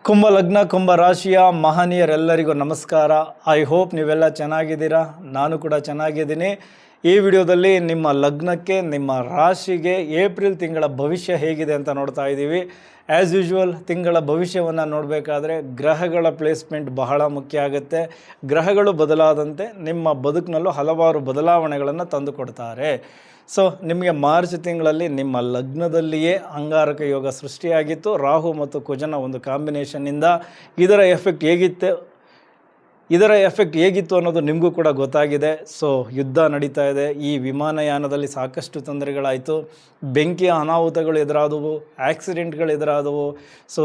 ಕುಂಭ ಲಗ್ನ ಕುಂಭ ರಾಶಿಯ ಮಹನೀಯರೆಲ್ಲರಿಗೂ ನಮಸ್ಕಾರ. ಐ ಹೋಪ್ ನೀವೆಲ್ಲ ಚೆನ್ನಾಗಿದ್ದೀರಾ. ನಾನು ಕೂಡ ಚೆನ್ನಾಗಿದ್ದೀನಿ. ಈ ವಿಡಿಯೋದಲ್ಲಿ ನಿಮ್ಮ ಲಗ್ನಕ್ಕೆ ನಿಮ್ಮ ರಾಶಿಗೆ ಏಪ್ರಿಲ್ ತಿಂಗಳ ಭವಿಷ್ಯ ಹೇಗಿದೆ ಅಂತ ನೋಡ್ತಾ ಇದ್ದೀವಿ. ಆ್ಯಸ್ ಯೂಶ್ವಲ್ ತಿಂಗಳ ಭವಿಷ್ಯವನ್ನು ನೋಡಬೇಕಾದ್ರೆ ಗ್ರಹಗಳ ಪ್ಲೇಸ್ಮೆಂಟ್ ಬಹಳ ಮುಖ್ಯ ಆಗುತ್ತೆ. ಗ್ರಹಗಳು ಬದಲಾದಂತೆ ನಿಮ್ಮ ಬದುಕಿನಲ್ಲೂ ಹಲವಾರು ಬದಲಾವಣೆಗಳನ್ನು ತಂದುಕೊಡ್ತಾರೆ. ಸೊ ನಿಮಗೆ ಮಾರ್ಚ್ ತಿಂಗಳಲ್ಲಿ ನಿಮ್ಮ ಲಗ್ನದಲ್ಲಿಯೇ ಅಂಗಾರಕ ಯೋಗ ಸೃಷ್ಟಿಯಾಗಿತ್ತು. ರಾಹು ಮತ್ತು ಕುಜನ ಒಂದು ಕಾಂಬಿನೇಷನ್ನಿಂದ ಇದರ ಎಫೆಕ್ಟ್ ಹೇಗಿತ್ತು ಅನ್ನೋದು ನಿಮಗೂ ಕೂಡ ಗೊತ್ತಾಗಿದೆ. ಸೊ ಯುದ್ಧ ನಡೀತಾ ಇದೆ. ಈ ವಿಮಾನಯಾನದಲ್ಲಿ ಸಾಕಷ್ಟು ತೊಂದರೆಗಳಾಯಿತು. ಬೆಂಕಿಯ ಅನಾಹುತಗಳು ಎದುರಾದವು, ಆಕ್ಸಿಡೆಂಟ್ಗಳು ಎದುರಾದವು. ಸೊ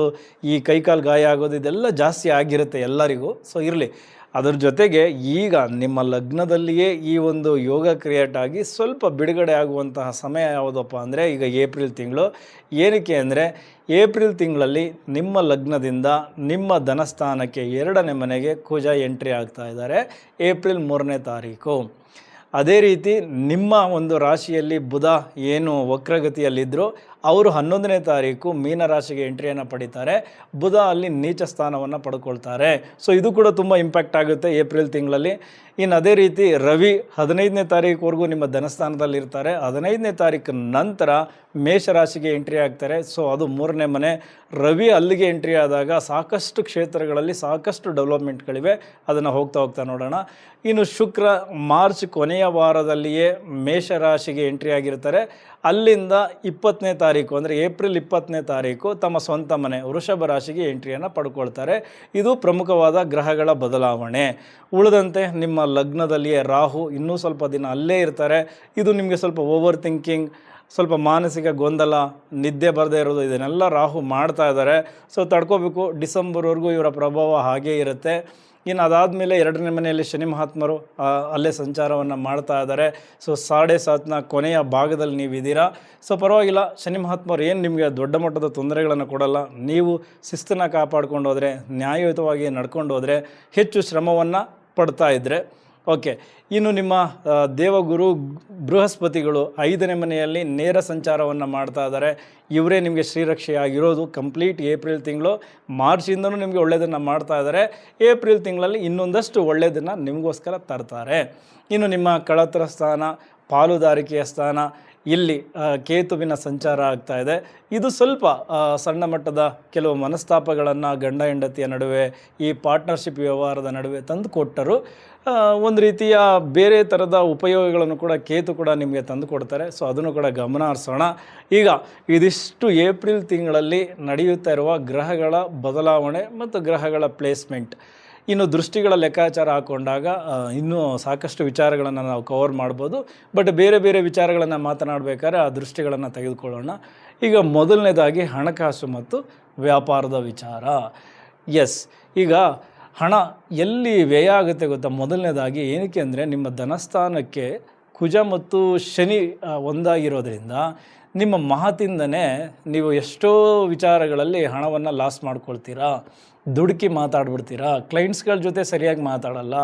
ಈ ಕೈಕಾಲು ಗಾಯ ಆಗೋದು ಇದೆಲ್ಲ ಜಾಸ್ತಿ ಆಗಿರುತ್ತೆ ಎಲ್ಲರಿಗೂ. ಸೊ ಇರಲಿ, ಅದರ ಜೊತೆಗೆ ಈಗ ನಿಮ್ಮ ಲಗ್ನದಲ್ಲಿಯೇ ಈ ಒಂದು ಯೋಗ ಕ್ರಿಯೇಟ್ ಆಗಿ ಸ್ವಲ್ಪ ಬಿಡುಗಡೆ ಆಗುವಂತಹ ಸಮಯ ಯಾವುದಪ್ಪ ಅಂದರೆ ಈಗ ಏಪ್ರಿಲ್ ತಿಂಗಳು. ಏನಕ್ಕೆ ಅಂದರೆ ಏಪ್ರಿಲ್ ತಿಂಗಳಲ್ಲಿ ನಿಮ್ಮ ಲಗ್ನದಿಂದ ನಿಮ್ಮ ಧನಸ್ಥಾನಕ್ಕೆ 2ನೇ ಮನೆಗೆ ಕುಜ ಎಂಟ್ರಿ ಆಗ್ತಾ ಇದ್ದಾರೆ ಏಪ್ರಿಲ್ 3ನೇ ತಾರೀಕು. ಅದೇ ರೀತಿ ನಿಮ್ಮ ಒಂದು ರಾಶಿಯಲ್ಲಿ ಬುಧ ಏನು ವಕ್ರಗತಿಯಲ್ಲಿದ್ದರು ಅವರು 11ನೇ ತಾರೀಕು ಮೀನರಾಶಿಗೆ ಎಂಟ್ರಿಯನ್ನು ಪಡಿತಾರೆ. ಬುಧ ಅಲ್ಲಿ ನೀಚ ಸ್ಥಾನವನ್ನು ಪಡ್ಕೊಳ್ತಾರೆ. ಸೊ ಇದು ಕೂಡ ತುಂಬ ಇಂಪ್ಯಾಕ್ಟ್ ಆಗುತ್ತೆ ಏಪ್ರಿಲ್ ತಿಂಗಳಲ್ಲಿ. ಇನ್ನು ಅದೇ ರೀತಿ ರವಿ 15ನೇ ತಾರೀಕುವರೆಗೂ ನಿಮ್ಮ ಧನಸ್ಥಾನದಲ್ಲಿರ್ತಾರೆ. 15ನೇ ತಾರೀಕು ನಂತರ ಮೇಷರಾಶಿಗೆ ಎಂಟ್ರಿ ಆಗ್ತಾರೆ. ಸೊ ಅದು 3ನೇ ಮನೆ. ರವಿ ಅಲ್ಲಿಗೆ ಎಂಟ್ರಿ ಆದಾಗ ಸಾಕಷ್ಟು ಕ್ಷೇತ್ರಗಳಲ್ಲಿ ಸಾಕಷ್ಟು ಡೆವಲಪ್ಮೆಂಟ್ಗಳಿವೆ. ಅದನ್ನು ಹೋಗ್ತಾ ನೋಡೋಣ. ಇನ್ನು ಶುಕ್ರ ಮಾರ್ಚ್ ಕೊನೆಯ ವಾರದಲ್ಲಿಯೇ ಮೇಷರಾಶಿಗೆ ಎಂಟ್ರಿ ಆಗಿರ್ತಾರೆ. ಅಲ್ಲಿಂದ 20ನೇ ತಾರೀಕು ಅಂದರೆ ಏಪ್ರಿಲ್ 20ನೇ ತಾರೀಕು ತಮ್ಮ ಸ್ವಂತ ಮನೆ ವೃಷಭ ರಾಶಿಗೆ ಎಂಟ್ರಿಯನ್ನು ಪಡ್ಕೊಳ್ತಾರೆ. ಇದು ಪ್ರಮುಖವಾದ ಗ್ರಹಗಳ ಬದಲಾವಣೆ. ಉಳಿದಂತೆ ನಿಮ್ಮ ಲಗ್ನದಲ್ಲಿಯೇ ರಾಹು ಇನ್ನೂ ಸ್ವಲ್ಪ ದಿನ ಅಲ್ಲೇ ಇರ್ತಾರೆ. ಇದು ನಿಮಗೆ ಸ್ವಲ್ಪ ಓವರ್ ಥಿಂಕಿಂಗ್, ಸ್ವಲ್ಪ ಮಾನಸಿಕ ಗೊಂದಲ, ನಿದ್ದೆ ಬರದೇ ಇರೋದು ಇದನ್ನೆಲ್ಲ ರಾಹು ಮಾಡ್ತಾ ಇದ್ದಾರೆ. ಸೊ ತಡ್ಕೋಬೇಕು. ಡಿಸೆಂಬರ್ವರೆಗೂ ಇವರ ಪ್ರಭಾವ ಹಾಗೇ ಇರುತ್ತೆ. ಇನ್ನು ಅದಾದಮೇಲೆ 2ನೇ ಮನೆಯಲ್ಲಿ ಶನಿ ಮಹಾತ್ಮರು ಅಲ್ಲೇ ಸಂಚಾರವನ್ನು ಮಾಡ್ತಾ ಇದ್ದಾರೆ. ಸೊ 7.5ನ ಕೊನೆಯ ಭಾಗದಲ್ಲಿ ನೀವಿದ್ದೀರಾ. ಸೊ ಪರವಾಗಿಲ್ಲ, ಶನಿ ಮಹಾತ್ಮರು ಏನು ನಿಮಗೆ ದೊಡ್ಡ ಮಟ್ಟದ ತೊಂದರೆಗಳನ್ನು ಕೊಡಲ್ಲ. ನೀವು ಶಿಸ್ತನ್ನು ಕಾಪಾಡ್ಕೊಂಡು ಹೋದರೆ, ನ್ಯಾಯಯುತವಾಗಿ ನಡ್ಕೊಂಡು ಹೋದರೆ, ಹೆಚ್ಚು ಶ್ರಮವನ್ನು ಪಡ್ತಾ ಇದ್ದರೆ ಓಕೆ. ಇನ್ನು ನಿಮ್ಮ ದೇವಗುರು ಬೃಹಸ್ಪತಿಗಳು 5ನೇ ಮನೆಯಲ್ಲಿ ನೇರ ಸಂಚಾರವನ್ನು ಮಾಡ್ತಾ ಇದ್ದಾರೆ. ಇವರೇ ನಿಮಗೆ ಶ್ರೀರಕ್ಷೆಯಾಗಿರೋದು ಕಂಪ್ಲೀಟ್ ಏಪ್ರಿಲ್ ತಿಂಗಳು. ಮಾರ್ಚಿಂದನೂ ನಿಮಗೆ ಒಳ್ಳೆಯದನ್ನು ಮಾಡ್ತಾ ಇದ್ದಾರೆ. ಏಪ್ರಿಲ್ ತಿಂಗಳಲ್ಲಿ ಇನ್ನೊಂದಷ್ಟು ಒಳ್ಳೆಯದನ್ನು ನಿಮಗೋಸ್ಕರ ತರ್ತಾರೆ. ಇನ್ನು ನಿಮ್ಮ ಕಳತ್ರ ಸ್ಥಾನ, ಪಾಲುದಾರಿಕೆಯ ಸ್ಥಾನ, ಇಲ್ಲಿ ಕೇತುವಿನ ಸಂಚಾರ ಆಗ್ತಾ ಇದೆ. ಇದು ಸ್ವಲ್ಪ ಸಣ್ಣ ಮಟ್ಟದ ಕೆಲವು ಮನಸ್ತಾಪಗಳನ್ನು ಗಂಡ ಹೆಂಡತಿಯ ನಡುವೆ, ಈ ಪಾರ್ಟ್ನರ್ಶಿಪ್ ವ್ಯವಹಾರದ ನಡುವೆ ತಂದು ಕೊಟ್ಟರು. ಒಂದು ರೀತಿಯ ಬೇರೆ ಥರದ ಉಪಯೋಗಗಳನ್ನು ಕೂಡ ಕೇತು ಕೂಡ ನಿಮಗೆ ತಂದು ಕೊಡ್ತಾರೆ. ಸೊ ಅದನ್ನು ಕೂಡ ಗಮನ ಹರಿಸೋಣ. ಈಗ ಇದಿಷ್ಟು ಏಪ್ರಿಲ್ ತಿಂಗಳಲ್ಲಿ ನಡೆಯುತ್ತಾ ಇರುವ ಗ್ರಹಗಳ ಬದಲಾವಣೆ ಮತ್ತು ಗ್ರಹಗಳ ಪ್ಲೇಸ್ಮೆಂಟ್. ಇನ್ನು ದೃಷ್ಟಿಗಳ ಲೆಕ್ಕಾಚಾರ ಹಾಕ್ಕೊಂಡಾಗ ಇನ್ನೂ ಸಾಕಷ್ಟು ವಿಚಾರಗಳನ್ನು ನಾವು ಕವರ್ ಮಾಡ್ಬೋದು. ಬಟ್ ಬೇರೆ ಬೇರೆ ವಿಚಾರಗಳನ್ನು ಮಾತನಾಡಬೇಕಾದ್ರೆ ಆ ದೃಷ್ಟಿಗಳನ್ನು ತೆಗೆದುಕೊಳ್ಳೋಣ. ಈಗ ಮೊದಲನೇದಾಗಿ ಹಣಕಾಸು ಮತ್ತು ವ್ಯಾಪಾರದ ವಿಚಾರ. ಎಸ್, ಈಗ ಹಣ ಎಲ್ಲಿ ವ್ಯಯ ಆಗುತ್ತೆ ಗೊತ್ತಾ? ಮೊದಲನೇದಾಗಿ ಏನಕ್ಕೆ ಅಂದರೆ ನಿಮ್ಮ ಧನಸ್ಥಾನಕ್ಕೆ ಕುಜ ಮತ್ತು ಶನಿ ಒಂದಾಗಿರೋದ್ರಿಂದ ನಿಮ್ಮ ಮಾತಿಂದನೇ ನೀವು ಎಷ್ಟೋ ವಿಚಾರಗಳಲ್ಲಿ ಹಣವನ್ನು ಲಾಸ್ ಮಾಡ್ಕೊಳ್ತೀರಾ. ದುಡುಕಿ ಮಾತಾಡ್ಬಿಡ್ತೀರಾ. ಕ್ಲೈಂಟ್ಸ್ಗಳ ಜೊತೆ ಸರಿಯಾಗಿ ಮಾತಾಡಲ್ಲ.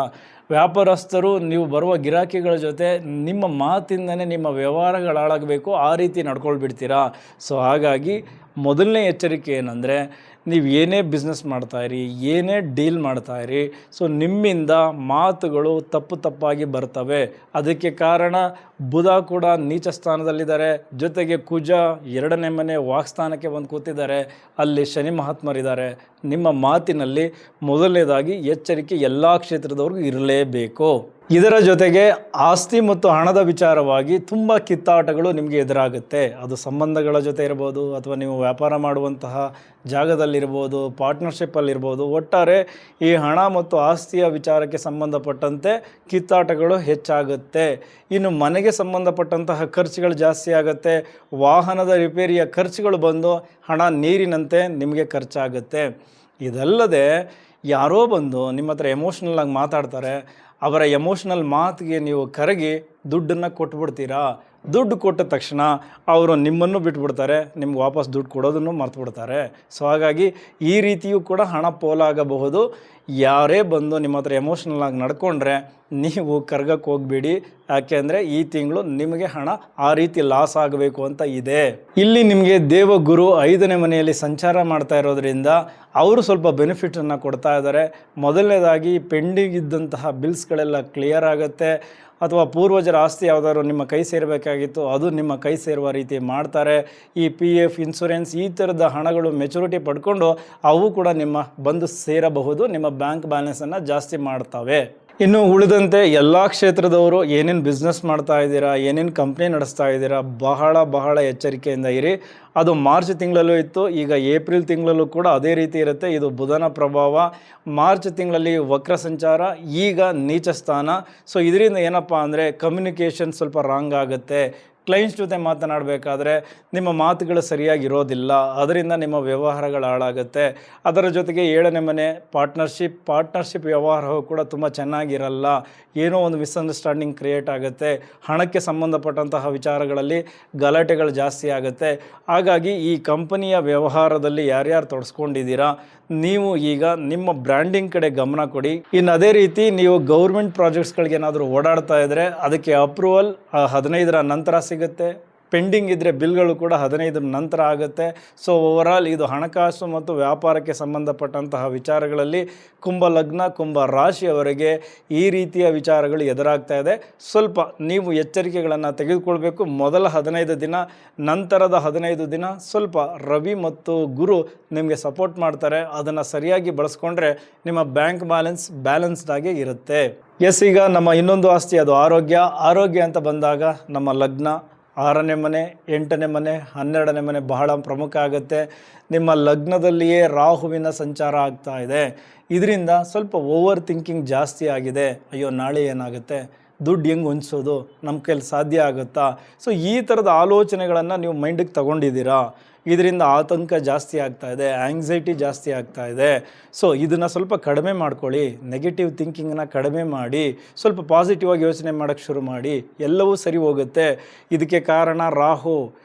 ವ್ಯಾಪಾರಸ್ಥರು ನೀವು ಬರುವ ಗಿರಾಕಿಗಳ ಜೊತೆ ನಿಮ್ಮ ಮಾತಿಂದನೇ ನಿಮ್ಮ ವ್ಯವಹಾರಗಳು ಹಾಳಾಗಬೇಕು ಆ ರೀತಿ ನಡ್ಕೊಳ್ಬಿಡ್ತೀರಾ. ಸೊ ಹಾಗಾಗಿ ಮೊದಲನೇ ಎಚ್ಚರಿಕೆ ಏನಂದರೆ, ನೀವು ಏನೇ ಬಿಸ್ನೆಸ್ ಮಾಡ್ತಾಯಿರಿ, ಏನೇ ಡೀಲ್ ಮಾಡ್ತಾಯಿರಿ, ಸೊ ನಿಮ್ಮಿಂದ ಮಾತುಗಳು ತಪ್ಪಾಗಿ ಬರ್ತವೆ. ಅದಕ್ಕೆ ಕಾರಣ ಬುಧ ಕೂಡ ನೀಚ ಸ್ಥಾನದಲ್ಲಿದ್ದಾರೆ. ಜೊತೆಗೆ ಕುಜ 2ನೇ ಮನೆ ವಾಕ್ಸ್ಥಾನಕ್ಕೆ ಬಂದು ಕೂತಿದ್ದಾರೆ. ಅಲ್ಲಿ ಶನಿ ಮಹಾತ್ಮರಿದ್ದಾರೆ. ನಿಮ್ಮ ಮಾತಿನಲ್ಲಿ ಮೊದಲನೇದಾಗಿ ಎಚ್ಚರಿಕೆ ಎಲ್ಲ ಕ್ಷೇತ್ರದವ್ರಿಗೂ ಇರಲೇಬೇಕು. ಇದರ ಜೊತೆಗೆ ಆಸ್ತಿ ಮತ್ತು ಹಣದ ವಿಚಾರವಾಗಿ ತುಂಬ ಕಿತ್ತಾಟಗಳು ನಿಮಗೆ ಎದುರಾಗುತ್ತೆ. ಅದು ಸಂಬಂಧಗಳ ಜೊತೆ ಇರ್ಬೋದು, ಅಥವಾ ನೀವು ವ್ಯಾಪಾರ ಮಾಡುವಂತಹ ಜಾಗದಲ್ಲಿರ್ಬೋದು, ಪಾರ್ಟ್ನರ್ಶಿಪ್ಪಲ್ಲಿರ್ಬೋದು. ಒಟ್ಟಾರೆ ಈ ಹಣ ಮತ್ತು ಆಸ್ತಿಯ ವಿಚಾರಕ್ಕೆ ಸಂಬಂಧಪಟ್ಟಂತೆ ಕಿತ್ತಾಟಗಳು ಹೆಚ್ಚಾಗುತ್ತೆ. ಇನ್ನು ಮನೆಗೆ ಸಂಬಂಧಪಟ್ಟಂತಹ ಖರ್ಚುಗಳು ಜಾಸ್ತಿ ಆಗುತ್ತೆ. ವಾಹನದ ರಿಪೇರಿಯ ಖರ್ಚುಗಳು ಬಂದು ಹಣ ನೀರಿನಂತೆ ನಿಮಗೆ ಖರ್ಚಾಗುತ್ತೆ. ಇದಲ್ಲದೆ ಯಾರೋ ಬಂದು ನಿಮ್ಮ ಹತ್ರ ಎಮೋಷ್ನಲ್ಲಾಗಿ ಮಾತಾಡ್ತಾರೆ. ಅವರ ಎಮೋಷ್ನಲ್ ಮಾತಿಗೆ ನೀವು ಕರಗಿ ದುಡ್ಡನ್ನು ಕೊಟ್ಬಿಡ್ತೀರಾ. ದುಡ್ಡು ಕೊಟ್ಟ ತಕ್ಷಣ ಅವರು ನಿಮ್ಮನ್ನು ಬಿಟ್ಬಿಡ್ತಾರೆ, ನಿಮ್ಗೆ ವಾಪಸ್ ದುಡ್ಡು ಕೊಡೋದನ್ನು ಮರ್ತು ಬಿಡ್ತಾರೆ. ಸೊ ಹಾಗಾಗಿ ಈ ರೀತಿಯೂ ಕೂಡ ಹಣ ಪೋಲಾಗಬಹುದು. ಯಾರೇ ಬಂದು ನಿಮ್ಮ ಹತ್ರ ಎಮೋಷ್ನಲ್ ಆಗಿ ನಡ್ಕೊಂಡ್ರೆ ನೀವು ಕರ್ಗಕ್ಕೆ ಹೋಗಬೇಡಿ. ಯಾಕೆಂದರೆ ಈ ತಿಂಗಳು ನಿಮಗೆ ಹಣ ಆ ರೀತಿ ಲಾಸ್ ಆಗಬೇಕು ಅಂತ ಇದೆ. ಇಲ್ಲಿ ನಿಮಗೆ ದೇವಗುರು 5ನೇ ಮನೆಯಲ್ಲಿ ಸಂಚಾರ ಮಾಡ್ತಾ ಇರೋದ್ರಿಂದ ಅವರು ಸ್ವಲ್ಪ ಬೆನಿಫಿಟನ್ನು ಕೊಡ್ತಾ ಇದ್ದಾರೆ. ಮೊದಲನೇದಾಗಿ ಪೆಂಡಿಂಗ್ ಇದ್ದಂತಹ ಬಿಲ್ಸ್ಗಳೆಲ್ಲ ಕ್ಲಿಯರ್ ಆಗುತ್ತೆ, ಅಥವಾ ಪೂರ್ವಜರ ಆಸ್ತಿ ಯಾವುದಾದ್ರು ನಿಮ್ಮ ಕೈ ಸೇರಬೇಕಾಗಿತ್ತು ಅದು ನಿಮ್ಮ ಕೈ ಸೇರುವ ರೀತಿ ಮಾಡ್ತಾರೆ. ಈ PF ಇನ್ಶೂರೆನ್ಸ್ ಈ ಥರದ ಹಣಗಳು ಮೆಚುರಿಟಿ ಪಡ್ಕೊಂಡು ಅವು ಕೂಡ ನಿಮ್ಮ ಬಂದು ಸೇರಬಹುದು, ನಿಮ್ಮ ಬ್ಯಾಂಕ್ ಬ್ಯಾಲೆನ್ಸನ್ನು ಜಾಸ್ತಿ ಮಾಡ್ತವೆ. ಇನ್ನು ಉಳಿದಂತೆ ಎಲ್ಲ ಕ್ಷೇತ್ರದವರು ಏನೇನು ಬಿಸ್ನೆಸ್ ಮಾಡ್ತಾ ಇದ್ದೀರಾ, ಏನೇನು ಕಂಪ್ನಿ ನಡೆಸ್ತಾ ಇದ್ದೀರಾ, ಬಹಳ ಎಚ್ಚರಿಕೆಯಿಂದ ಇರಿ. ಅದು ಮಾರ್ಚ್ ತಿಂಗಳಲ್ಲೂ ಇತ್ತು, ಈಗ ಏಪ್ರಿಲ್ ತಿಂಗಳಲ್ಲೂ ಕೂಡ ಅದೇ ರೀತಿ ಇರುತ್ತೆ. ಇದು ಬುಧನ ಪ್ರಭಾವ. ಮಾರ್ಚ್ ತಿಂಗಳಲ್ಲಿ ವಕ್ರ ಸಂಚಾರ, ಈಗ ನೀಚ ಸ್ಥಾನ. ಸೊ ಇದರಿಂದ ಏನಪ್ಪ ಅಂದರೆ ಕಮ್ಯುನಿಕೇಷನ್ ಸ್ವಲ್ಪ ರಾಂಗ್ ಆಗುತ್ತೆ. ಕ್ಲೈಂಟ್ಸ್ ಜೊತೆ ಮಾತನಾಡಬೇಕಾದ್ರೆ ನಿಮ್ಮ ಮಾತುಗಳು ಸರಿಯಾಗಿರೋದಿಲ್ಲ, ಅದರಿಂದ ನಿಮ್ಮ ವ್ಯವಹಾರಗಳು ಹಾಳಾಗುತ್ತೆ. ಅದರ ಜೊತೆಗೆ 7ನೇ ಮನೆ ಪಾರ್ಟ್ನರ್ಶಿಪ್ ವ್ಯವಹಾರವು ಕೂಡ ತುಂಬ ಚೆನ್ನಾಗಿರಲ್ಲ. ಏನೋ ಒಂದು ಮಿಸ್ಅಂಡರ್ಸ್ಟ್ಯಾಂಡಿಂಗ್ ಕ್ರಿಯೇಟ್ ಆಗುತ್ತೆ. ಹಣಕ್ಕೆ ಸಂಬಂಧಪಟ್ಟಂತಹ ವಿಚಾರಗಳಲ್ಲಿ ಗಲಾಟೆಗಳು ಜಾಸ್ತಿ ಆಗುತ್ತೆ. ಹಾಗಾಗಿ ಈ ಕಂಪನಿಯ ವ್ಯವಹಾರದಲ್ಲಿ ಯಾರ್ಯಾರು ತೊಡಸ್ಕೊಂಡಿದ್ದೀರಾ ನೀವು ಈಗ ನಿಮ್ಮ ಬ್ರ್ಯಾಂಡಿಂಗ್ ಕಡೆ ಗಮನ ಕೊಡಿ. ಇನ್ನು ಅದೇ ರೀತಿ ನೀವು ಗೌರ್ಮೆಂಟ್ ಪ್ರಾಜೆಕ್ಟ್ಸ್ಗಳಿಗೆ ಏನಾದರೂ ಓಡಾಡ್ತಾ ಇದ್ದರೆ ಅದಕ್ಕೆ ಅಪ್ರೂವಲ್ 15ರ ನಂತರ ಸಿಗುತ್ತೆ. ಪೆಂಡಿಂಗ್ ಇದ್ದರೆ ಬಿಲ್ಗಳು ಕೂಡ 15ರ ನಂತರ ಆಗುತ್ತೆ. ಸೊ ಓವರಾಲ್ ಇದು ಹಣಕಾಸು ಮತ್ತು ವ್ಯಾಪಾರಕ್ಕೆ ಸಂಬಂಧಪಟ್ಟಂತಹ ವಿಚಾರಗಳಲ್ಲಿ ಕುಂಭ ಲಗ್ನ ಕುಂಭ ರಾಶಿಯವರೆಗೆ ಈ ರೀತಿಯ ವಿಚಾರಗಳು ಎದುರಾಗ್ತಾ ಇದೆ. ಸ್ವಲ್ಪ ನೀವು ಎಚ್ಚರಿಕೆಗಳನ್ನು ತೆಗೆದುಕೊಳ್ಬೇಕು. ಮೊದಲ 15 ದಿನ, ನಂತರದ 15 ದಿನ ಸ್ವಲ್ಪ ರವಿ ಮತ್ತು ಗುರು ನಿಮಗೆ ಸಪೋರ್ಟ್ ಮಾಡ್ತಾರೆ. ಅದನ್ನು ಸರಿಯಾಗಿ ಬಳಸ್ಕೊಂಡ್ರೆ ನಿಮ್ಮ ಬ್ಯಾಂಕ್ ಬ್ಯಾಲೆನ್ಸ್ಡ್ ಆಗೇ ಇರುತ್ತೆ. ಈಗ ನಮ್ಮ ಇನ್ನೊಂದು ಆಸ್ತಿ ಅದು ಆರೋಗ್ಯ ಅಂತ ಬಂದಾಗ ನಮ್ಮ ಲಗ್ನ 6ನೇ ಮನೆ, 8ನೇ ಮನೆ, 12ನೇ ಮನೆ ಬಹಳ ಪ್ರಮುಖ ಆಗುತ್ತೆ. ನಿಮ್ಮ ಲಗ್ನದಲ್ಲಿಯೇ ರಾಹುವಿನ ಸಂಚಾರ ಆಗ್ತಾ ಇದೆ. ಇದರಿಂದ ಸ್ವಲ್ಪ ಓವರ್ ಥಿಂಕಿಂಗ್ ಜಾಸ್ತಿ ಆಗಿದೆ. ಅಯ್ಯೋ ನಾಳೆ ಏನಾಗುತ್ತೆ, ದುಡ್ಡು ಹೆಂಗೆ ಹೊಂದಿಸೋದು, ನಮ್ಮ ಕೈಲಿ ಸಾಧ್ಯ ಆಗುತ್ತಾ? ಸೊ ಈ ಥರದ ಆಲೋಚನೆಗಳನ್ನು ನೀವು ಮೈಂಡಿಗೆ ತಗೊಂಡಿದ್ದೀರಾ. ಇದರಿಂದ ಆತಂಕ ಜಾಸ್ತಿ ಆಗ್ತಾ ಇದೆ, ಆಂಗ್ಸೈಟಿ ಜಾಸ್ತಿ ಆಗ್ತಾ ಇದೆ. ಸೊ ಇದನ್ನು ಸ್ವಲ್ಪ ಕಡಿಮೆ ಮಾಡ್ಕೊಳ್ಳಿ. ನೆಗೆಟಿವ್ ಥಿಂಕಿಂಗನ್ನು ಕಡಿಮೆ ಮಾಡಿ, ಸ್ವಲ್ಪ ಪಾಸಿಟಿವ್ ಆಗಿ ಯೋಚನೆ ಮಾಡೋಕ್ಕೆ ಶುರು ಮಾಡಿ. ಎಲ್ಲವೂ ಸರಿ ಹೋಗುತ್ತೆ. ಇದಕ್ಕೆ ಕಾರಣ ರಾಹು.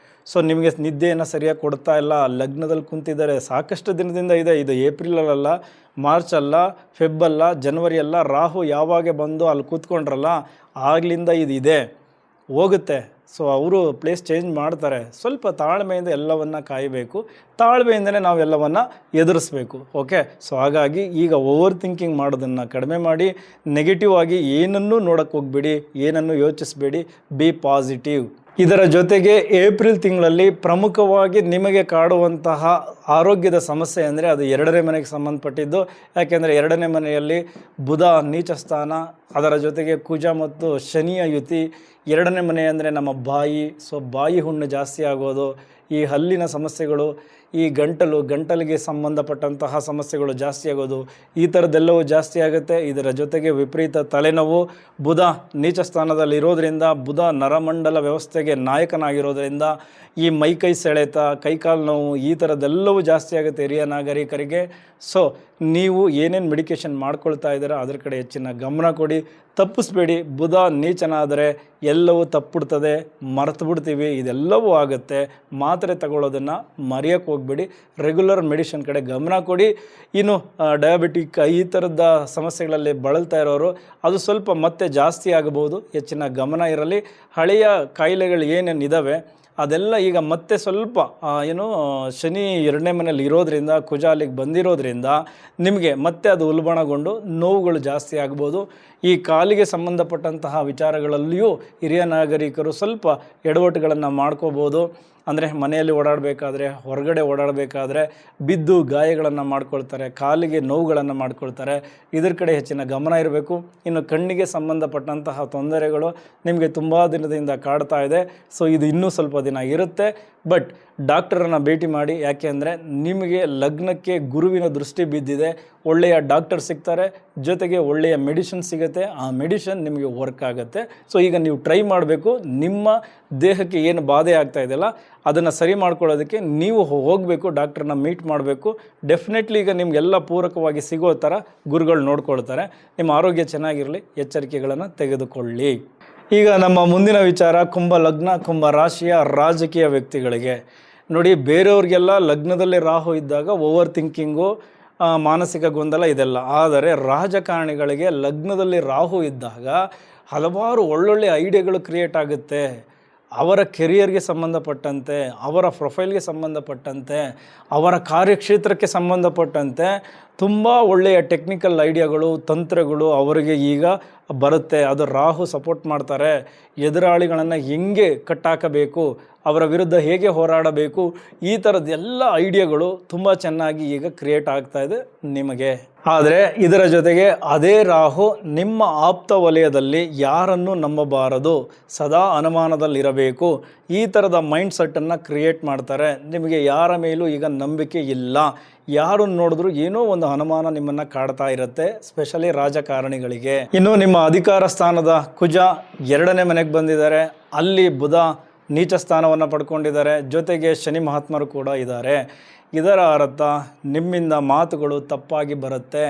ಸೊ ನಿಮಗೆ ನಿದ್ದೆಯನ್ನು ಸರಿಯಾಗಿ ಕೊಡ್ತಾ ಇಲ್ಲ, ಲಗ್ನದಲ್ಲಿ ಕುಂತಿದ್ದಾರೆ ಸಾಕಷ್ಟು ದಿನದಿಂದ ಇದೆ. ಇದು ಏಪ್ರಿಲಲ್ಲ, ಮಾರ್ಚ್ ಅಲ್ಲ, ಫೆಬ್ ಅಲ್ಲ, ಜನವರಿ ಅಲ್ಲ. ರಾಹು ಯಾವಾಗ ಬಂದು ಅಲ್ಲಿ ಕೂತ್ಕೊಂಡ್ರಲ್ಲ ಆಗ್ಲಿಂದ ಇದೆ, ಹೋಗುತ್ತೆ. ಸೊ ಅವರು ಪ್ಲೇಸ್ ಚೇಂಜ್ ಮಾಡ್ತಾರೆ. ಸ್ವಲ್ಪ ತಾಳ್ಮೆಯಿಂದ ಎಲ್ಲವನ್ನು ಕಾಯಬೇಕು. ತಾಳ್ಮೆಯಿಂದಲೇ ನಾವು ಎಲ್ಲವನ್ನು ಎದುರಿಸ್ಬೇಕು. ಓಕೆ. ಸೊ ಹಾಗಾಗಿ ಈಗ ಓವರ್ ಥಿಂಕಿಂಗ್ ಮಾಡೋದನ್ನು ಕಡಿಮೆ ಮಾಡಿ, ನೆಗೆಟಿವ್ ಆಗಿ ಏನನ್ನೂ ನೋಡೋಕ್ಕೆ ಹೋಗಬೇಡಿ, ಏನನ್ನೂ ಯೋಚಿಸಬೇಡಿ. B positive. ಇದರ ಜೊತೆಗೆ ಏಪ್ರಿಲ್ ತಿಂಗಳಲ್ಲಿ ಪ್ರಮುಖವಾಗಿ ನಿಮಗೆ ಕಾಡುವಂತಹ ಆರೋಗ್ಯದ ಸಮಸ್ಯೆ ಅಂದರೆ ಅದು 2ನೇ ಮನೆಗೆ ಸಂಬಂಧಪಟ್ಟಿದ್ದು. ಯಾಕೆಂದರೆ 2ನೇ ಮನೆಯಲ್ಲಿ ಬುಧ ನೀಚ ಸ್ಥಾನ, ಅದರ ಜೊತೆಗೆ ಕುಜ ಮತ್ತು ಶನಿಯ ಯುತಿ. 2ನೇ ಮನೆ ಅಂದರೆ ನಮ್ಮ ಬಾಯಿ. ಸೊ ಬಾಯಿ ಹುಣ್ಣು ಜಾಸ್ತಿ ಆಗೋದು, ಈ ಹಲ್ಲಿನ ಸಮಸ್ಯೆಗಳು, ಈ ಗಂಟಲಿಗೆ ಸಂಬಂಧಪಟ್ಟಂತಹ ಸಮಸ್ಯೆಗಳು ಜಾಸ್ತಿ ಆಗೋದು, ಈ ಥರದ್ದೆಲ್ಲವೂ ಜಾಸ್ತಿ ಆಗುತ್ತೆ. ಇದರ ಜೊತೆಗೆ ವಿಪರೀತ ತಲೆನೋವು. ಬುಧ ನೀಚ ಸ್ಥಾನದಲ್ಲಿ ಇರೋದರಿಂದ, ಬುಧ ನರಮಂಡಲ ವ್ಯವಸ್ಥೆಗೆ ನಾಯಕನಾಗಿರೋದರಿಂದ ಈ ಮೈಕೈ ಸೆಳೆತ, ಕೈಕಾಲು ನೋವು ಈ ಥರದ್ದೆಲ್ಲವೂ ಜಾಸ್ತಿ ಆಗುತ್ತೆ ಹಿರಿಯ ನಾಗರಿಕರಿಗೆ. ಸೊ ನೀವು ಏನೇನು ಮೆಡಿಕೇಷನ್ ಮಾಡ್ಕೊಳ್ತಾ ಇದ್ದೀರಾ ಅದರ ಕಡೆ ಹೆಚ್ಚಿನ ಗಮನ ಕೊಡಿ, ತಪ್ಪಿಸ್ಬೇಡಿ. ಬುಧ ನೀಚನಾದರೆ ಎಲ್ಲವೂ ತಪ್ಪಿಬಿಡ್ತದೆ, ಮರೆತು ಬಿಡ್ತೀವಿ, ಇದೆಲ್ಲವೂ ಆಗುತ್ತೆ. ಮಾತ್ರೆ ತಗೊಳ್ಳೋದನ್ನು ಮರೆಯೋಕ್ಕೆ ಹೋಗಬೇಡಿ. ರೆಗ್ಯುಲರ್ ಮೆಡಿಷನ್ ಕಡೆ ಗಮನ ಕೊಡಿ. ಇನ್ನು ಡಯಾಬಿಟಿಕ್ ಈ ಥರದ ಸಮಸ್ಯೆಗಳಲ್ಲಿ ಬಳಲ್ತಾ ಇರೋರು ಅದು ಸ್ವಲ್ಪ ಮತ್ತೆ ಜಾಸ್ತಿ ಆಗಬಹುದು, ಹೆಚ್ಚಿನ ಗಮನ ಇರಲಿ. ಹಳೆಯ ಕಾಯಿಲೆಗಳು ಏನೇನು ಇದ್ದಾವೆ ಅದೆಲ್ಲ ಈಗ ಮತ್ತೆ ಸ್ವಲ್ಪ ಶನಿ 2ನೇ ಮನೆಯಲ್ಲಿ ಇರೋದ್ರಿಂದ, ಕುಜ ಅಲ್ಲಿಗೆ ಬಂದಿರೋದ್ರಿಂದ ನಿಮಗೆ ಮತ್ತೆ ಅದು ಉಲ್ಬಣಗೊಂಡು ನೋವುಗಳು ಜಾಸ್ತಿ ಆಗ್ಬೋದು. ಈ ಕಾಲಿಗೆ ಸಂಬಂಧಪಟ್ಟಂತಹ ವಿಚಾರಗಳಲ್ಲಿಯೂ ಹಿರಿಯ ನಾಗರಿಕರು ಸ್ವಲ್ಪ ಎಡವಟ್ಟುಗಳನ್ನು ಮಾಡ್ಕೋಬೋದು. ಅಂದರೆ ಮನೆಯಲ್ಲಿ ಓಡಾಡಬೇಕಾದ್ರೆ, ಹೊರಗಡೆ ಓಡಾಡಬೇಕಾದ್ರೆ ಬಿದ್ದು ಗಾಯಗಳನ್ನು ಮಾಡ್ಕೊಳ್ತಾರೆ, ಕಾಲಿಗೆ ನೋವುಗಳನ್ನು ಮಾಡ್ಕೊಳ್ತಾರೆ. ಇದರ ಕಡೆ ಹೆಚ್ಚಿನ ಗಮನ ಇರಬೇಕು. ಇನ್ನು ಕಣ್ಣಿಗೆ ಸಂಬಂಧಪಟ್ಟಂತಹ ತೊಂದರೆಗಳು ನಿಮಗೆ ತುಂಬ ದಿನದಿಂದ ಕಾಡ್ತಾ ಇದೆ. ಸೊ ಇದು ಇನ್ನೂ ಸ್ವಲ್ಪ ದಿನ ಇರುತ್ತೆ. ಬಟ್ ಡಾಕ್ಟರನ್ನು ಭೇಟಿ ಮಾಡಿ. ಯಾಕೆ ಅಂದರೆ ನಿಮಗೆ ಲಗ್ನಕ್ಕೆ ಗುರುವಿನ ದೃಷ್ಟಿ ಬಿದ್ದಿದೆ. ಒಳ್ಳೆಯ ಡಾಕ್ಟರ್ ಸಿಗ್ತಾರೆ, ಜೊತೆಗೆ ಒಳ್ಳೆಯ ಮೆಡಿಸಿನ್ ಸಿಗುತ್ತೆ. ಆ ಮೆಡಿಷನ್ ನಿಮಗೆ ವರ್ಕ್ ಆಗುತ್ತೆ. ಸೊ ಈಗ ನೀವು ಟ್ರೈ ಮಾಡಬೇಕು. ನಿಮ್ಮ ದೇಹಕ್ಕೆ ಏನು ಬಾಧೆ ಆಗ್ತಾ ಇದೆಯಲ್ಲ ಅದನ್ನು ಸರಿ ಮಾಡ್ಕೊಳ್ಳೋದಕ್ಕೆ ನೀವು ಹೋಗಬೇಕು, ಡಾಕ್ಟ್ರನ್ನ ಮೀಟ್ ಮಾಡಬೇಕು. ಡೆಫಿನೆಟ್ಲಿ ಈಗ ನಿಮಗೆಲ್ಲ ಪೂರಕವಾಗಿ ಸಿಗೋ ಥರ ಗುರುಗಳು ನೋಡ್ಕೊಳ್ತಾರೆ. ನಿಮ್ಮ ಆರೋಗ್ಯ ಚೆನ್ನಾಗಿರಲಿ, ಎಚ್ಚರಿಕೆಗಳನ್ನು ತೆಗೆದುಕೊಳ್ಳಿ. ಈಗ ನಮ್ಮ ಮುಂದಿನ ವಿಚಾರ ಕುಂಭ ಲಗ್ನ ಕುಂಭ ರಾಶಿಯ ರಾಜಕೀಯ ವ್ಯಕ್ತಿಗಳಿಗೆ. ನೋಡಿ, ಬೇರೆಯವ್ರಿಗೆಲ್ಲ ಲಗ್ನದಲ್ಲಿ ರಾಹು ಇದ್ದಾಗ ಓವರ್ ಥಿಂಕಿಂಗು, ಮಾನಸಿಕ ಗೊಂದಲ ಇದೆಲ್ಲ. ಆದರೆ ರಾಜಕಾರಣಿಗಳಿಗೆ ಲಗ್ನದಲ್ಲಿ ರಾಹು ಇದ್ದಾಗ ಹಲವಾರು ಒಳ್ಳೊಳ್ಳೆ ಐಡಿಯಾಗಳು ಕ್ರಿಯೇಟ್ ಆಗುತ್ತೆ. ಅವರ ಕೆರಿಯರ್ಗೆ ಸಂಬಂಧಪಟ್ಟಂತೆ, ಅವರ ಪ್ರೊಫೈಲ್ಗೆ ಸಂಬಂಧಪಟ್ಟಂತೆ, ಅವರ ಕಾರ್ಯಕ್ಷೇತ್ರಕ್ಕೆ ಸಂಬಂಧಪಟ್ಟಂತೆ ತುಂಬ ಒಳ್ಳೆಯ ಟೆಕ್ನಿಕಲ್ ಐಡಿಯಾಗಳು, ತಂತ್ರಗಳು ಅವರಿಗೆ ಈಗ ಬರುತ್ತೆ. ಅದು ರಾಹು ಸಪೋರ್ಟ್ ಮಾಡ್ತಾರೆ. ಎದುರಾಳಿಗಳನ್ನು ಹೆಂಗೆ ಕಟ್ಟಾಕಬೇಕು, ಅವರ ವಿರುದ್ಧ ಹೇಗೆ ಹೋರಾಡಬೇಕು, ಈ ಥರದ್ದೆಲ್ಲ ಐಡಿಯಾಗಳು ತುಂಬ ಚೆನ್ನಾಗಿ ಈಗ ಕ್ರಿಯೇಟ್ ಆಗ್ತಾ ಇದೆ ನಿಮಗೆ. ಆದರೆ ಇದರ ಜೊತೆಗೆ ಅದೇ ರಾಹು ನಿಮ್ಮ ಆಪ್ತ ವಲಯದಲ್ಲಿ ಯಾರನ್ನು ನಂಬಬಾರದು, ಸದಾ ಅನುಮಾನದಲ್ಲಿರಬೇಕು, ಈ ಥರದ ಮೈಂಡ್ ಸೆಟ್ಟನ್ನು ಕ್ರಿಯೇಟ್ ಮಾಡ್ತಾರೆ. ನಿಮಗೆ ಯಾರ ಮೇಲೂ ಈಗ ನಂಬಿಕೆ ಇಲ್ಲ, ಯಾರು ನೋಡಿದ್ರು ಏನೋ ಒಂದು ಅನುಮಾನ ನಿಮ್ಮನ್ನು ಕಾಡ್ತಾ ಇರುತ್ತೆ, ಸ್ಪೆಷಲಿ ರಾಜಕಾರಣಿಗಳಿಗೆ. ಇನ್ನು ನಿಮ್ಮ ಅಧಿಕಾರ ಸ್ಥಾನದ ಕುಜ 2ನೇ ಮನೆಗೆ ಬಂದಿದ್ದಾರೆ. ಅಲ್ಲಿ ಬುಧ ನೀಚ ಸ್ಥಾನವನ್ನು ಪಡ್ಕೊಂಡಿದ್ದಾರೆ. ಜೊತೆಗೆ ಶನಿ ಮಹಾತ್ಮರು ಕೂಡ ಇದ್ದಾರೆ. ಇದರ ಅರ್ಥ ನಿಮ್ಮಿಂದ ಮಾತುಗಳು ತಪ್ಪಾಗಿ ಬರುತ್ತೆ.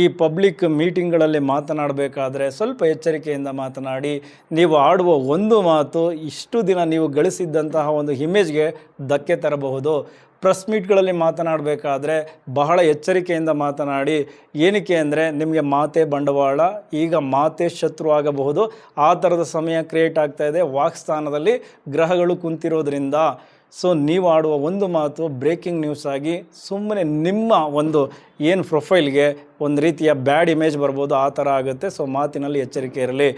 ಈ ಪಬ್ಲಿಕ್ ಮೀಟಿಂಗ್ಗಳಲ್ಲಿ ಮಾತನಾಡಬೇಕಾದ್ರೆ ಸ್ವಲ್ಪ ಎಚ್ಚರಿಕೆಯಿಂದ ಮಾತನಾಡಿ. ನೀವು ಆಡುವ ಒಂದು ಮಾತು ಇಷ್ಟು ದಿನ ನೀವು ಗಳಿಸಿದ್ದಂತಹ ಒಂದು ಇಮೇಜ್ಗೆ ಧಕ್ಕೆ ತರಬಹುದು. ಪ್ರೆಸ್ ಮೀಟ್ಗಳಲ್ಲಿ ಮಾತನಾಡಬೇಕಾದ್ರೆ ಬಹಳ ಎಚ್ಚರಿಕೆಯಿಂದ ಮಾತನಾಡಿ. ಏನಕ್ಕೆ ಅಂದರೆ ನಿಮಗೆ ಮಾತೇ ಬಂಡವಾಳ, ಈಗ ಮಾತೇ ಶತ್ರು ಆಗಬಹುದು. ಆ ಥರದ ಸಮಯ ಕ್ರಿಯೇಟ್ ಆಗ್ತಾಯಿದೆ ವಾಕ್ಸ್ಥಾನದಲ್ಲಿ ಗ್ರಹಗಳು ಕುಂತಿರೋದ್ರಿಂದ. ಸೊ ನೀವು ಆಡುವ ಒಂದು ಮಾತು ಬ್ರೇಕಿಂಗ್ ನ್ಯೂಸ್ ಆಗಿ ಸುಮ್ಮನೆ ನಿಮ್ಮ ಒಂದು ಏನು ಪ್ರೊಫೈಲ್ಗೆ ಒಂದು ರೀತಿಯ ಬ್ಯಾಡ್ ಇಮೇಜ್ ಬರ್ಬೋದು, ಆ ಥರ ಆಗುತ್ತೆ. ಸೊ ಮಾತಿನಲ್ಲಿ ಎಚ್ಚರಿಕೆ ಇರಲಿ.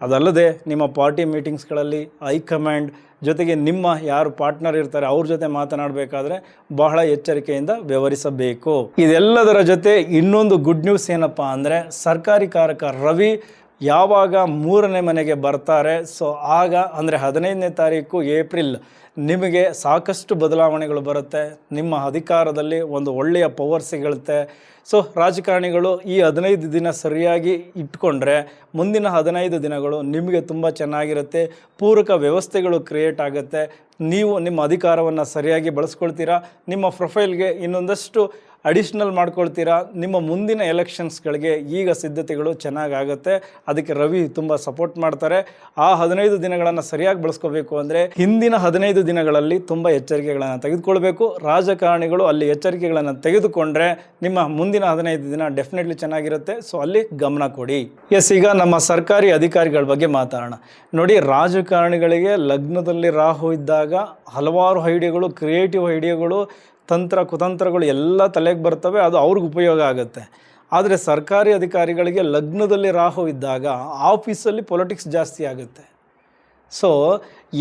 ಅದಲ್ಲದೆ ನಿಮ್ಮ ಪಾರ್ಟಿ ಮೀಟಿಂಗ್ಸ್ಗಳಲ್ಲಿ ಹೈಕಮಾಂಡ್ ಜೊತೆಗೆ ನಿಮ್ಮ ಯಾರು ಪಾರ್ಟ್ನರ್ ಇರ್ತಾರೆ ಅವ್ರ ಜೊತೆ ಮಾತನಾಡಬೇಕಾದ್ರೆ ಬಹಳ ಎಚ್ಚರಿಕೆಯಿಂದ ವ್ಯವಹರಿಸಬೇಕು. ಇದೆಲ್ಲದರ ಜೊತೆ ಇನ್ನೊಂದು ಗುಡ್ ನ್ಯೂಸ್ ಏನಪ್ಪ ಅಂದರೆ, ಸರ್ಕಾರಿ ಕಾರಕ ರವಿ ಯಾವಾಗ 3ನೇ ಮನೆಗೆ ಬರ್ತಾರೆ, ಸೊ ಆಗ ಅಂದರೆ 15ನೇ ತಾರೀಕು ಏಪ್ರಿಲ್ ನಿಮಗೆ ಸಾಕಷ್ಟು ಬದಲಾವಣೆಗಳು ಬರುತ್ತೆ. ನಿಮ್ಮ ಅಧಿಕಾರದಲ್ಲಿ ಒಂದು ಒಳ್ಳೆಯ ಪವರ್ ಸಿಗುತ್ತೆ. ಸೊ ರಾಜಕಾರಣಿಗಳು ಈ 15 ದಿನ ಸರಿಯಾಗಿ ಇಟ್ಕೊಂಡ್ರೆ ಮುಂದಿನ 15 ದಿನಗಳು ನಿಮಗೆ ತುಂಬ ಚೆನ್ನಾಗಿರುತ್ತೆ. ಪೂರಕ ವ್ಯವಸ್ಥೆಗಳು ಕ್ರಿಯೇಟ್ ಆಗುತ್ತೆ. ನೀವು ನಿಮ್ಮ ಅಧಿಕಾರವನ್ನು ಸರಿಯಾಗಿ ಬಳಸ್ಕೊಳ್ತೀರಾ. ನಿಮ್ಮ ಪ್ರೊಫೈಲ್ಗೆ ಇನ್ನೊಂದಷ್ಟು ಅಡಿಷ್ನಲ್ ಮಾಡ್ಕೊಳ್ತೀರಾ. ನಿಮ್ಮ ಮುಂದಿನ ಎಲೆಕ್ಷನ್ಸ್ಗಳಿಗೆ ಈಗ ಸಿದ್ಧತೆಗಳು ಚೆನ್ನಾಗಾಗುತ್ತೆ. ಅದಕ್ಕೆ ರವಿ ತುಂಬ ಸಪೋರ್ಟ್ ಮಾಡ್ತಾರೆ. ಆ 15 ದಿನಗಳನ್ನು ಸರಿಯಾಗಿ ಬಳಸ್ಕೋಬೇಕು ಅಂದರೆ ಹಿಂದಿನ 15 ದಿನಗಳಲ್ಲಿ ತುಂಬ ಎಚ್ಚರಿಕೆಗಳನ್ನು ತೆಗೆದುಕೊಳ್ಬೇಕು. ರಾಜಕಾರಣಿಗಳು ಅಲ್ಲಿ ಎಚ್ಚರಿಕೆಗಳನ್ನು ತೆಗೆದುಕೊಂಡ್ರೆ ನಿಮ್ಮ ಮುಂದಿನ 15 ದಿನ ಡೆಫಿನೆಟ್ಲಿ ಚೆನ್ನಾಗಿರುತ್ತೆ. ಸೊ ಅಲ್ಲಿ ಗಮನ ಕೊಡಿ. ಈಗ ನಮ್ಮ ಸರ್ಕಾರಿ ಅಧಿಕಾರಿಗಳ ಬಗ್ಗೆ ಮಾತಾಡೋಣ. ನೋಡಿ, ರಾಜಕಾರಣಿಗಳಿಗೆ ಲಗ್ನದಲ್ಲಿ ರಾಹು ಇದ್ದಾಗ ಹಲವಾರು ಐಡಿಯಾಗಳು, ಕ್ರಿಯೇಟಿವ್ ಐಡಿಯಾಗಳು, ತಂತ್ರ ಕುತಂತ್ರಗಳು ಎಲ್ಲ ತಲೆಗೆ ಬರ್ತವೆ. ಅದು ಅವ್ರಿಗೆ ಉಪಯೋಗ ಆಗುತ್ತೆ. ಆದರೆ ಸರ್ಕಾರಿ ಅಧಿಕಾರಿಗಳಿಗೆ ಲಗ್ನದಲ್ಲಿ ರಾಹು ಇದ್ದಾಗ ಆಫೀಸಲ್ಲಿ ಪೊಲಿಟಿಕ್ಸ್ ಜಾಸ್ತಿ ಆಗುತ್ತೆ. ಸೊ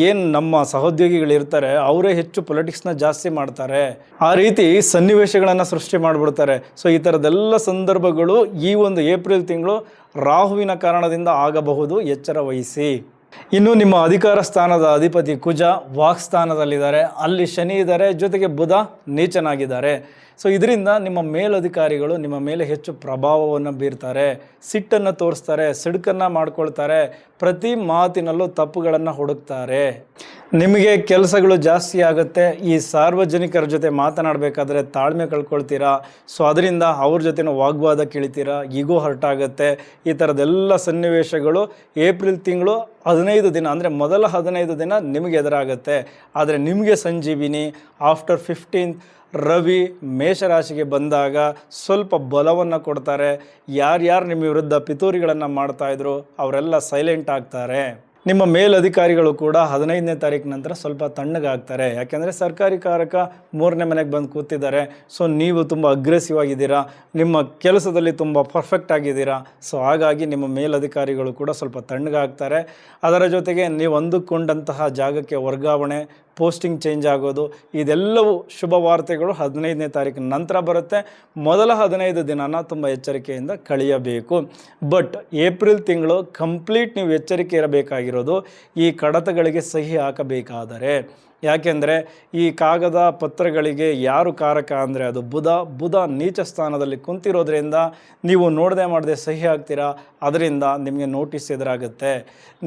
ಏನು ನಮ್ಮ ಸಹೋದ್ಯೋಗಿಗಳಿರ್ತಾರೆ ಅವರೇ ಹೆಚ್ಚು ಪೊಲಿಟಿಕ್ಸ್ನ ಜಾಸ್ತಿ ಮಾಡ್ತಾರೆ. ಆ ರೀತಿ ಸನ್ನಿವೇಶಗಳನ್ನು ಸೃಷ್ಟಿ ಮಾಡಿಬಿಡ್ತಾರೆ. ಸೊ ಈ ಥರದ್ದೆಲ್ಲ ಸಂದರ್ಭಗಳು ಈ ಒಂದು ಏಪ್ರಿಲ್ ತಿಂಗಳು ರಾಹುವಿನ ಕಾರಣದಿಂದ ಆಗಬಹುದು. ಎಚ್ಚರ ವಹಿಸಿ. ಇನ್ನು ನಿಮ್ಮ ಅಧಿಕಾರ ಸ್ಥಾನದ ಅಧಿಪತಿ ಕುಜ ವಾಕ್ಸ್ಥಾನದಲ್ಲಿದ್ದಾರೆ. ಅಲ್ಲಿ ಶನಿ ಇದ್ದಾರೆ, ಜೊತೆಗೆ ಬುಧ ನೀಚನಾಗಿದ್ದಾರೆ. ಸೊ ಇದರಿಂದ ನಿಮ್ಮ ಮೇಲಧಿಕಾರಿಗಳು ನಿಮ್ಮ ಮೇಲೆ ಹೆಚ್ಚು ಪ್ರಭಾವವನ್ನು ಬೀರ್ತಾರೆ, ಸಿಟ್ಟನ್ನು ತೋರಿಸ್ತಾರೆ, ಸಿಡುಕನ್ನು ಮಾಡ್ಕೊಳ್ತಾರೆ, ಪ್ರತಿ ಮಾತಿನಲ್ಲೂ ತಪ್ಪುಗಳನ್ನು ಹುಡುಕ್ತಾರೆ. ನಿಮಗೆ ಕೆಲಸಗಳು ಜಾಸ್ತಿ ಆಗುತ್ತೆ. ಈ ಸಾರ್ವಜನಿಕರ ಜೊತೆ ಮಾತನಾಡಬೇಕಾದ್ರೆ ತಾಳ್ಮೆ ಕಳ್ಕೊಳ್ತೀರಾ. ಸೊ ಅದರಿಂದ ಅವ್ರ ಜೊತೆ ವಾಗ್ವಾದ ಕೀಳ್ತೀರಾ, ಈಗೋ ಹರ್ಟ್ ಆಗುತ್ತೆ. ಈ ಥರದ್ದೆಲ್ಲ ಸನ್ನಿವೇಶಗಳು ಏಪ್ರಿಲ್ ತಿಂಗಳು 15 ದಿನ ಅಂದರೆ ಮೊದಲ 15 ದಿನ ನಿಮಗೆ ಎದುರಾಗುತ್ತೆ. ಆದರೆ ನಿಮಗೆ ಸಂಜೀವಿನಿ ಆಫ್ಟರ್ 15 ರವಿ ಮೇಷರಾಶಿಗೆ ಬಂದಾಗ ಸ್ವಲ್ಪ ಬಲವನ್ನು ಕೊಡ್ತಾರೆ. ಯಾರ್ಯಾರು ನಿಮ್ಮ ವಿರುದ್ಧ ಪಿತೂರಿಗಳನ್ನು ಮಾಡ್ತಾಯಿದ್ರು ಅವರೆಲ್ಲ ಸೈಲೆಂಟ್ ಆಗ್ತಾರೆ. ನಿಮ್ಮ ಮೇಲಧಿಕಾರಿಗಳು ಕೂಡ 15ನೇ ತಾರೀಕು ನಂತರ ಸ್ವಲ್ಪ ತಣ್ಣಗಾಗ್ತಾರೆ. ಯಾಕೆಂದರೆ ಸರ್ಕಾರಿ ಕಾರಕ 3ನೇ ಮನೆಗೆ ಬಂದು ಕೂತಿದ್ದಾರೆ. ಸೊ ನೀವು ತುಂಬ ಅಗ್ರೆಸಿವ್ ಆಗಿದ್ದೀರಾ, ನಿಮ್ಮ ಕೆಲಸದಲ್ಲಿ ತುಂಬ ಪರ್ಫೆಕ್ಟ್ ಆಗಿದ್ದೀರಾ. ಸೊ ಹಾಗಾಗಿ ನಿಮ್ಮ ಮೇಲಧಿಕಾರಿಗಳು ಕೂಡ ಸ್ವಲ್ಪ ತಣ್ಣಗಾಗ್ತಾರೆ. ಅದರ ಜೊತೆಗೆ ನೀವು ಅಂದುಕೊಂಡಂತಹ ಜಾಗಕ್ಕೆ ವರ್ಗಾವಣೆ, ಪೋಸ್ಟಿಂಗ್ ಚೇಂಜ್ ಆಗೋದು, ಇದೆಲ್ಲವೂ ಶುಭ ವಾರ್ತೆಗಳು 15ನೇ ತಾರೀಕಿನ ನಂತರ ಬರುತ್ತೆ. ಮೊದಲ 15 ದಿನನ ತುಂಬ ಎಚ್ಚರಿಕೆಯಿಂದ ಕಳೆಯಬೇಕು. ಬಟ್ ಏಪ್ರಿಲ್ ತಿಂಗಳು ಕಂಪ್ಲೀಟ್ ನೀವು ಎಚ್ಚರಿಕೆ ಇರಬೇಕಾಗಿರೋದು ಈ ಕಡತಗಳಿಗೆ ಸಹಿ ಹಾಕಬೇಕಾದರೆ. ಯಾಕೆಂದರೆ ಈ ಕಾಗದ ಪತ್ರಗಳಿಗೆ ಯಾರು ಕಾರಕ ಅಂದರೆ ಅದು ಬುಧ ನೀಚ ಸ್ಥಾನದಲ್ಲಿ ಕುಂತಿರೋದ್ರಿಂದ ನೀವು ನೋಡದೆ ಮಾಡದೆ ಸಹಿ ಹಾಕ್ತೀರಾ. ಅದರಿಂದ ನಿಮಗೆ ನೋಟಿಸ್ ಎದುರಾಗುತ್ತೆ.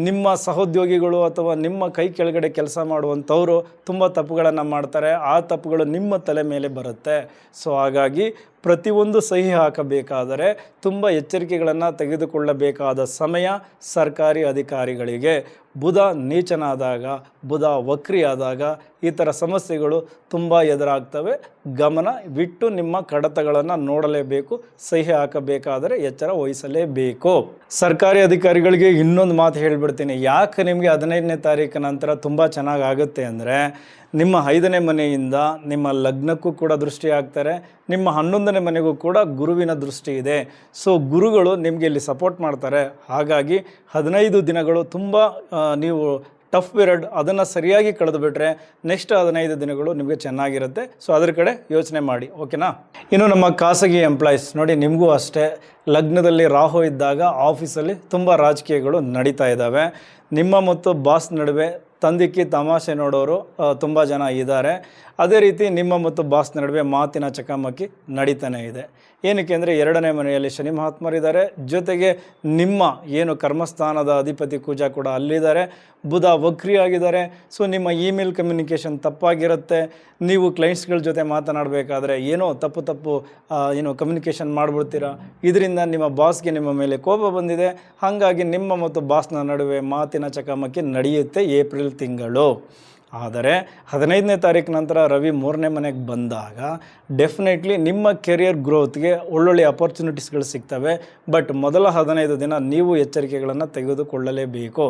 ನಿಮ್ಮ ಸಹೋದ್ಯೋಗಿಗಳು ಅಥವಾ ನಿಮ್ಮ ಕೈ ಕೆಳಗಡೆ ಕೆಲಸ ಮಾಡುವಂಥವರು ತುಂಬ ತಪ್ಪುಗಳನ್ನು ಮಾಡ್ತಾರೆ. ಆ ತಪ್ಪುಗಳು ನಿಮ್ಮ ತಲೆ ಮೇಲೆ ಬರುತ್ತೆ. ಸೊ ಹಾಗಾಗಿ ಪ್ರತಿಯೊಂದು ಸಹಿ ಹಾಕಬೇಕಾದರೆ ತುಂಬ ಎಚ್ಚರಿಕೆಗಳನ್ನು ತೆಗೆದುಕೊಳ್ಳಬೇಕಾದ ಸಮಯ ಸರ್ಕಾರಿ ಅಧಿಕಾರಿಗಳಿಗೆ. ಬುಧ ನೀಚನಾದಾಗ, ಬುಧ ವಕ್ರಿಯಾದಾಗ ಈ ಥರ ಸಮಸ್ಯೆಗಳು ತುಂಬ ಎದುರಾಗ್ತವೆ. ಗಮನವಿಟ್ಟು ನಿಮ್ಮ ಕಡತಗಳನ್ನು ನೋಡಲೇಬೇಕು. ಸಹಿ ಹಾಕಬೇಕಾದರೆ ಎಚ್ಚರ ವಹಿಸಲೇಬೇಕು. ಸರ್ಕಾರಿ ಅಧಿಕಾರಿಗಳಿಗೆ ಇನ್ನೊಂದು ಮಾತು ಹೇಳಿಬಿಡ್ತೀನಿ. ಯಾಕೆ ನಿಮಗೆ 15ನೇ ತಾರೀಕು ನಂತರ ತುಂಬ ಚೆನ್ನಾಗಾಗುತ್ತೆ ಅಂದರೆ, ನಿಮ್ಮ 5ನೇ ಮನೆಯಿಂದ ನಿಮ್ಮ ಲಗ್ನಕ್ಕೂ ಕೂಡ ದೃಷ್ಟಿ ಆಗ್ತಾರೆ, ನಿಮ್ಮ 11ನೇ ಮನೆಗೂ ಕೂಡ ಗುರುವಿನ ದೃಷ್ಟಿ ಇದೆ. ಸೊ ಗುರುಗಳು ನಿಮಗೆ ಇಲ್ಲಿ ಸಪೋರ್ಟ್ ಮಾಡ್ತಾರೆ. ಹಾಗಾಗಿ 15 ದಿನಗಳು ತುಂಬ ನೀವು ಟಫ್ ಪೀರಿಯಡ್, ಅದನ್ನು ಸರಿಯಾಗಿ ಕಳೆದು ಬಿಟ್ಟರೆ ನೆಕ್ಸ್ಟ್ 15 ದಿನಗಳು ನಿಮಗೆ ಚೆನ್ನಾಗಿರುತ್ತೆ. ಸೊ ಅದ್ರ ಕಡೆ ಯೋಚನೆ ಮಾಡಿ, ಓಕೆನಾ. ಇನ್ನು ನಮ್ಮ ಖಾಸಗಿ ಎಂಪ್ಲಾಯೀಸ್ ನೋಡಿ, ನಿಮಗೂ ಅಷ್ಟೇ ಲಗ್ನದಲ್ಲಿ ರಾಹು ಇದ್ದಾಗ ಆಫೀಸಲ್ಲಿ ತುಂಬ ರಾಜಕೀಯಗಳು ನಡೀತಾ ಇದ್ದಾವೆ. ನಿಮ್ಮ ಮತ್ತು ಬಾಸ್ ನಡುವೆ ತಂದಿಕ್ಕಿ ತಮಾಷೆ ನೋಡೋರು ತುಂಬ ಜನ ಇದ್ದಾರೆ. ಅದೇ ರೀತಿ ನಿಮ್ಮ ಮತ್ತು ಬಾಸ್ ನಡುವೆ ಮಾತಿನ ಚಕಮಕಿ ನಡೀತಾನೆ ಇದೆ. ಏನಕ್ಕೆ ಅಂದರೆ 2ನೇ ಮನೆಯಲ್ಲಿ ಶನಿ ಮಹಾತ್ಮರಿದ್ದಾರೆ, ಜೊತೆಗೆ ನಿಮ್ಮ ಏನು ಕರ್ಮಸ್ಥಾನದ ಅಧಿಪತಿ ಕುಜ ಕೂಡ ಅಲ್ಲಿದ್ದಾರೆ, ಬುಧ ವಕ್ರಿಯಾಗಿದ್ದಾರೆ. ಸೊ ನಿಮ್ಮ ಇಮೇಲ್ ಕಮ್ಯುನಿಕೇಷನ್ ತಪ್ಪಾಗಿರುತ್ತೆ. ನೀವು ಕ್ಲೈಂಟ್ಸ್ಗಳ ಜೊತೆ ಮಾತನಾಡಬೇಕಾದ್ರೆ ಏನೋ ತಪ್ಪು ಕಮ್ಯುನಿಕೇಷನ್ ಮಾಡಿಬಿಡ್ತೀರಾ. ಇದರಿಂದ ನಿಮ್ಮ ಬಾಸ್ಗೆ ನಿಮ್ಮ ಮೇಲೆ ಕೋಪ ಬಂದಿದೆ. ಹಾಗಾಗಿ ನಿಮ್ಮ ಮತ್ತು ಬಾಸ್ನ ನಡುವೆ ಮಾತಿನ ಚಕಮಕಿ ನಡೆಯುತ್ತೆ ಏಪ್ರಿಲ್ ತಿಂಗಳು. ಆದರೆ 15ನೇ ತಾರೀಕು ನಂತರ ರವಿ 3ನೇ ಮನೆಗೆ ಬಂದಾಗ ಡೆಫಿನೆಟ್ಲಿ ನಿಮ್ಮ ಕೆರಿಯರ್ ಗ್ರೋತ್ಗೆ ಒಳ್ಳೊಳ್ಳೆ ಅಪರ್ಚುನಿಟೀಸ್ಗಳು ಸಿಗ್ತವೆ. ಬಟ್ ಮೊದಲ 15 ದಿನ ನೀವು ಎಚ್ಚರಿಕೆಗಳನ್ನು ತೆಗೆದುಕೊಳ್ಳಲೇಬೇಕು.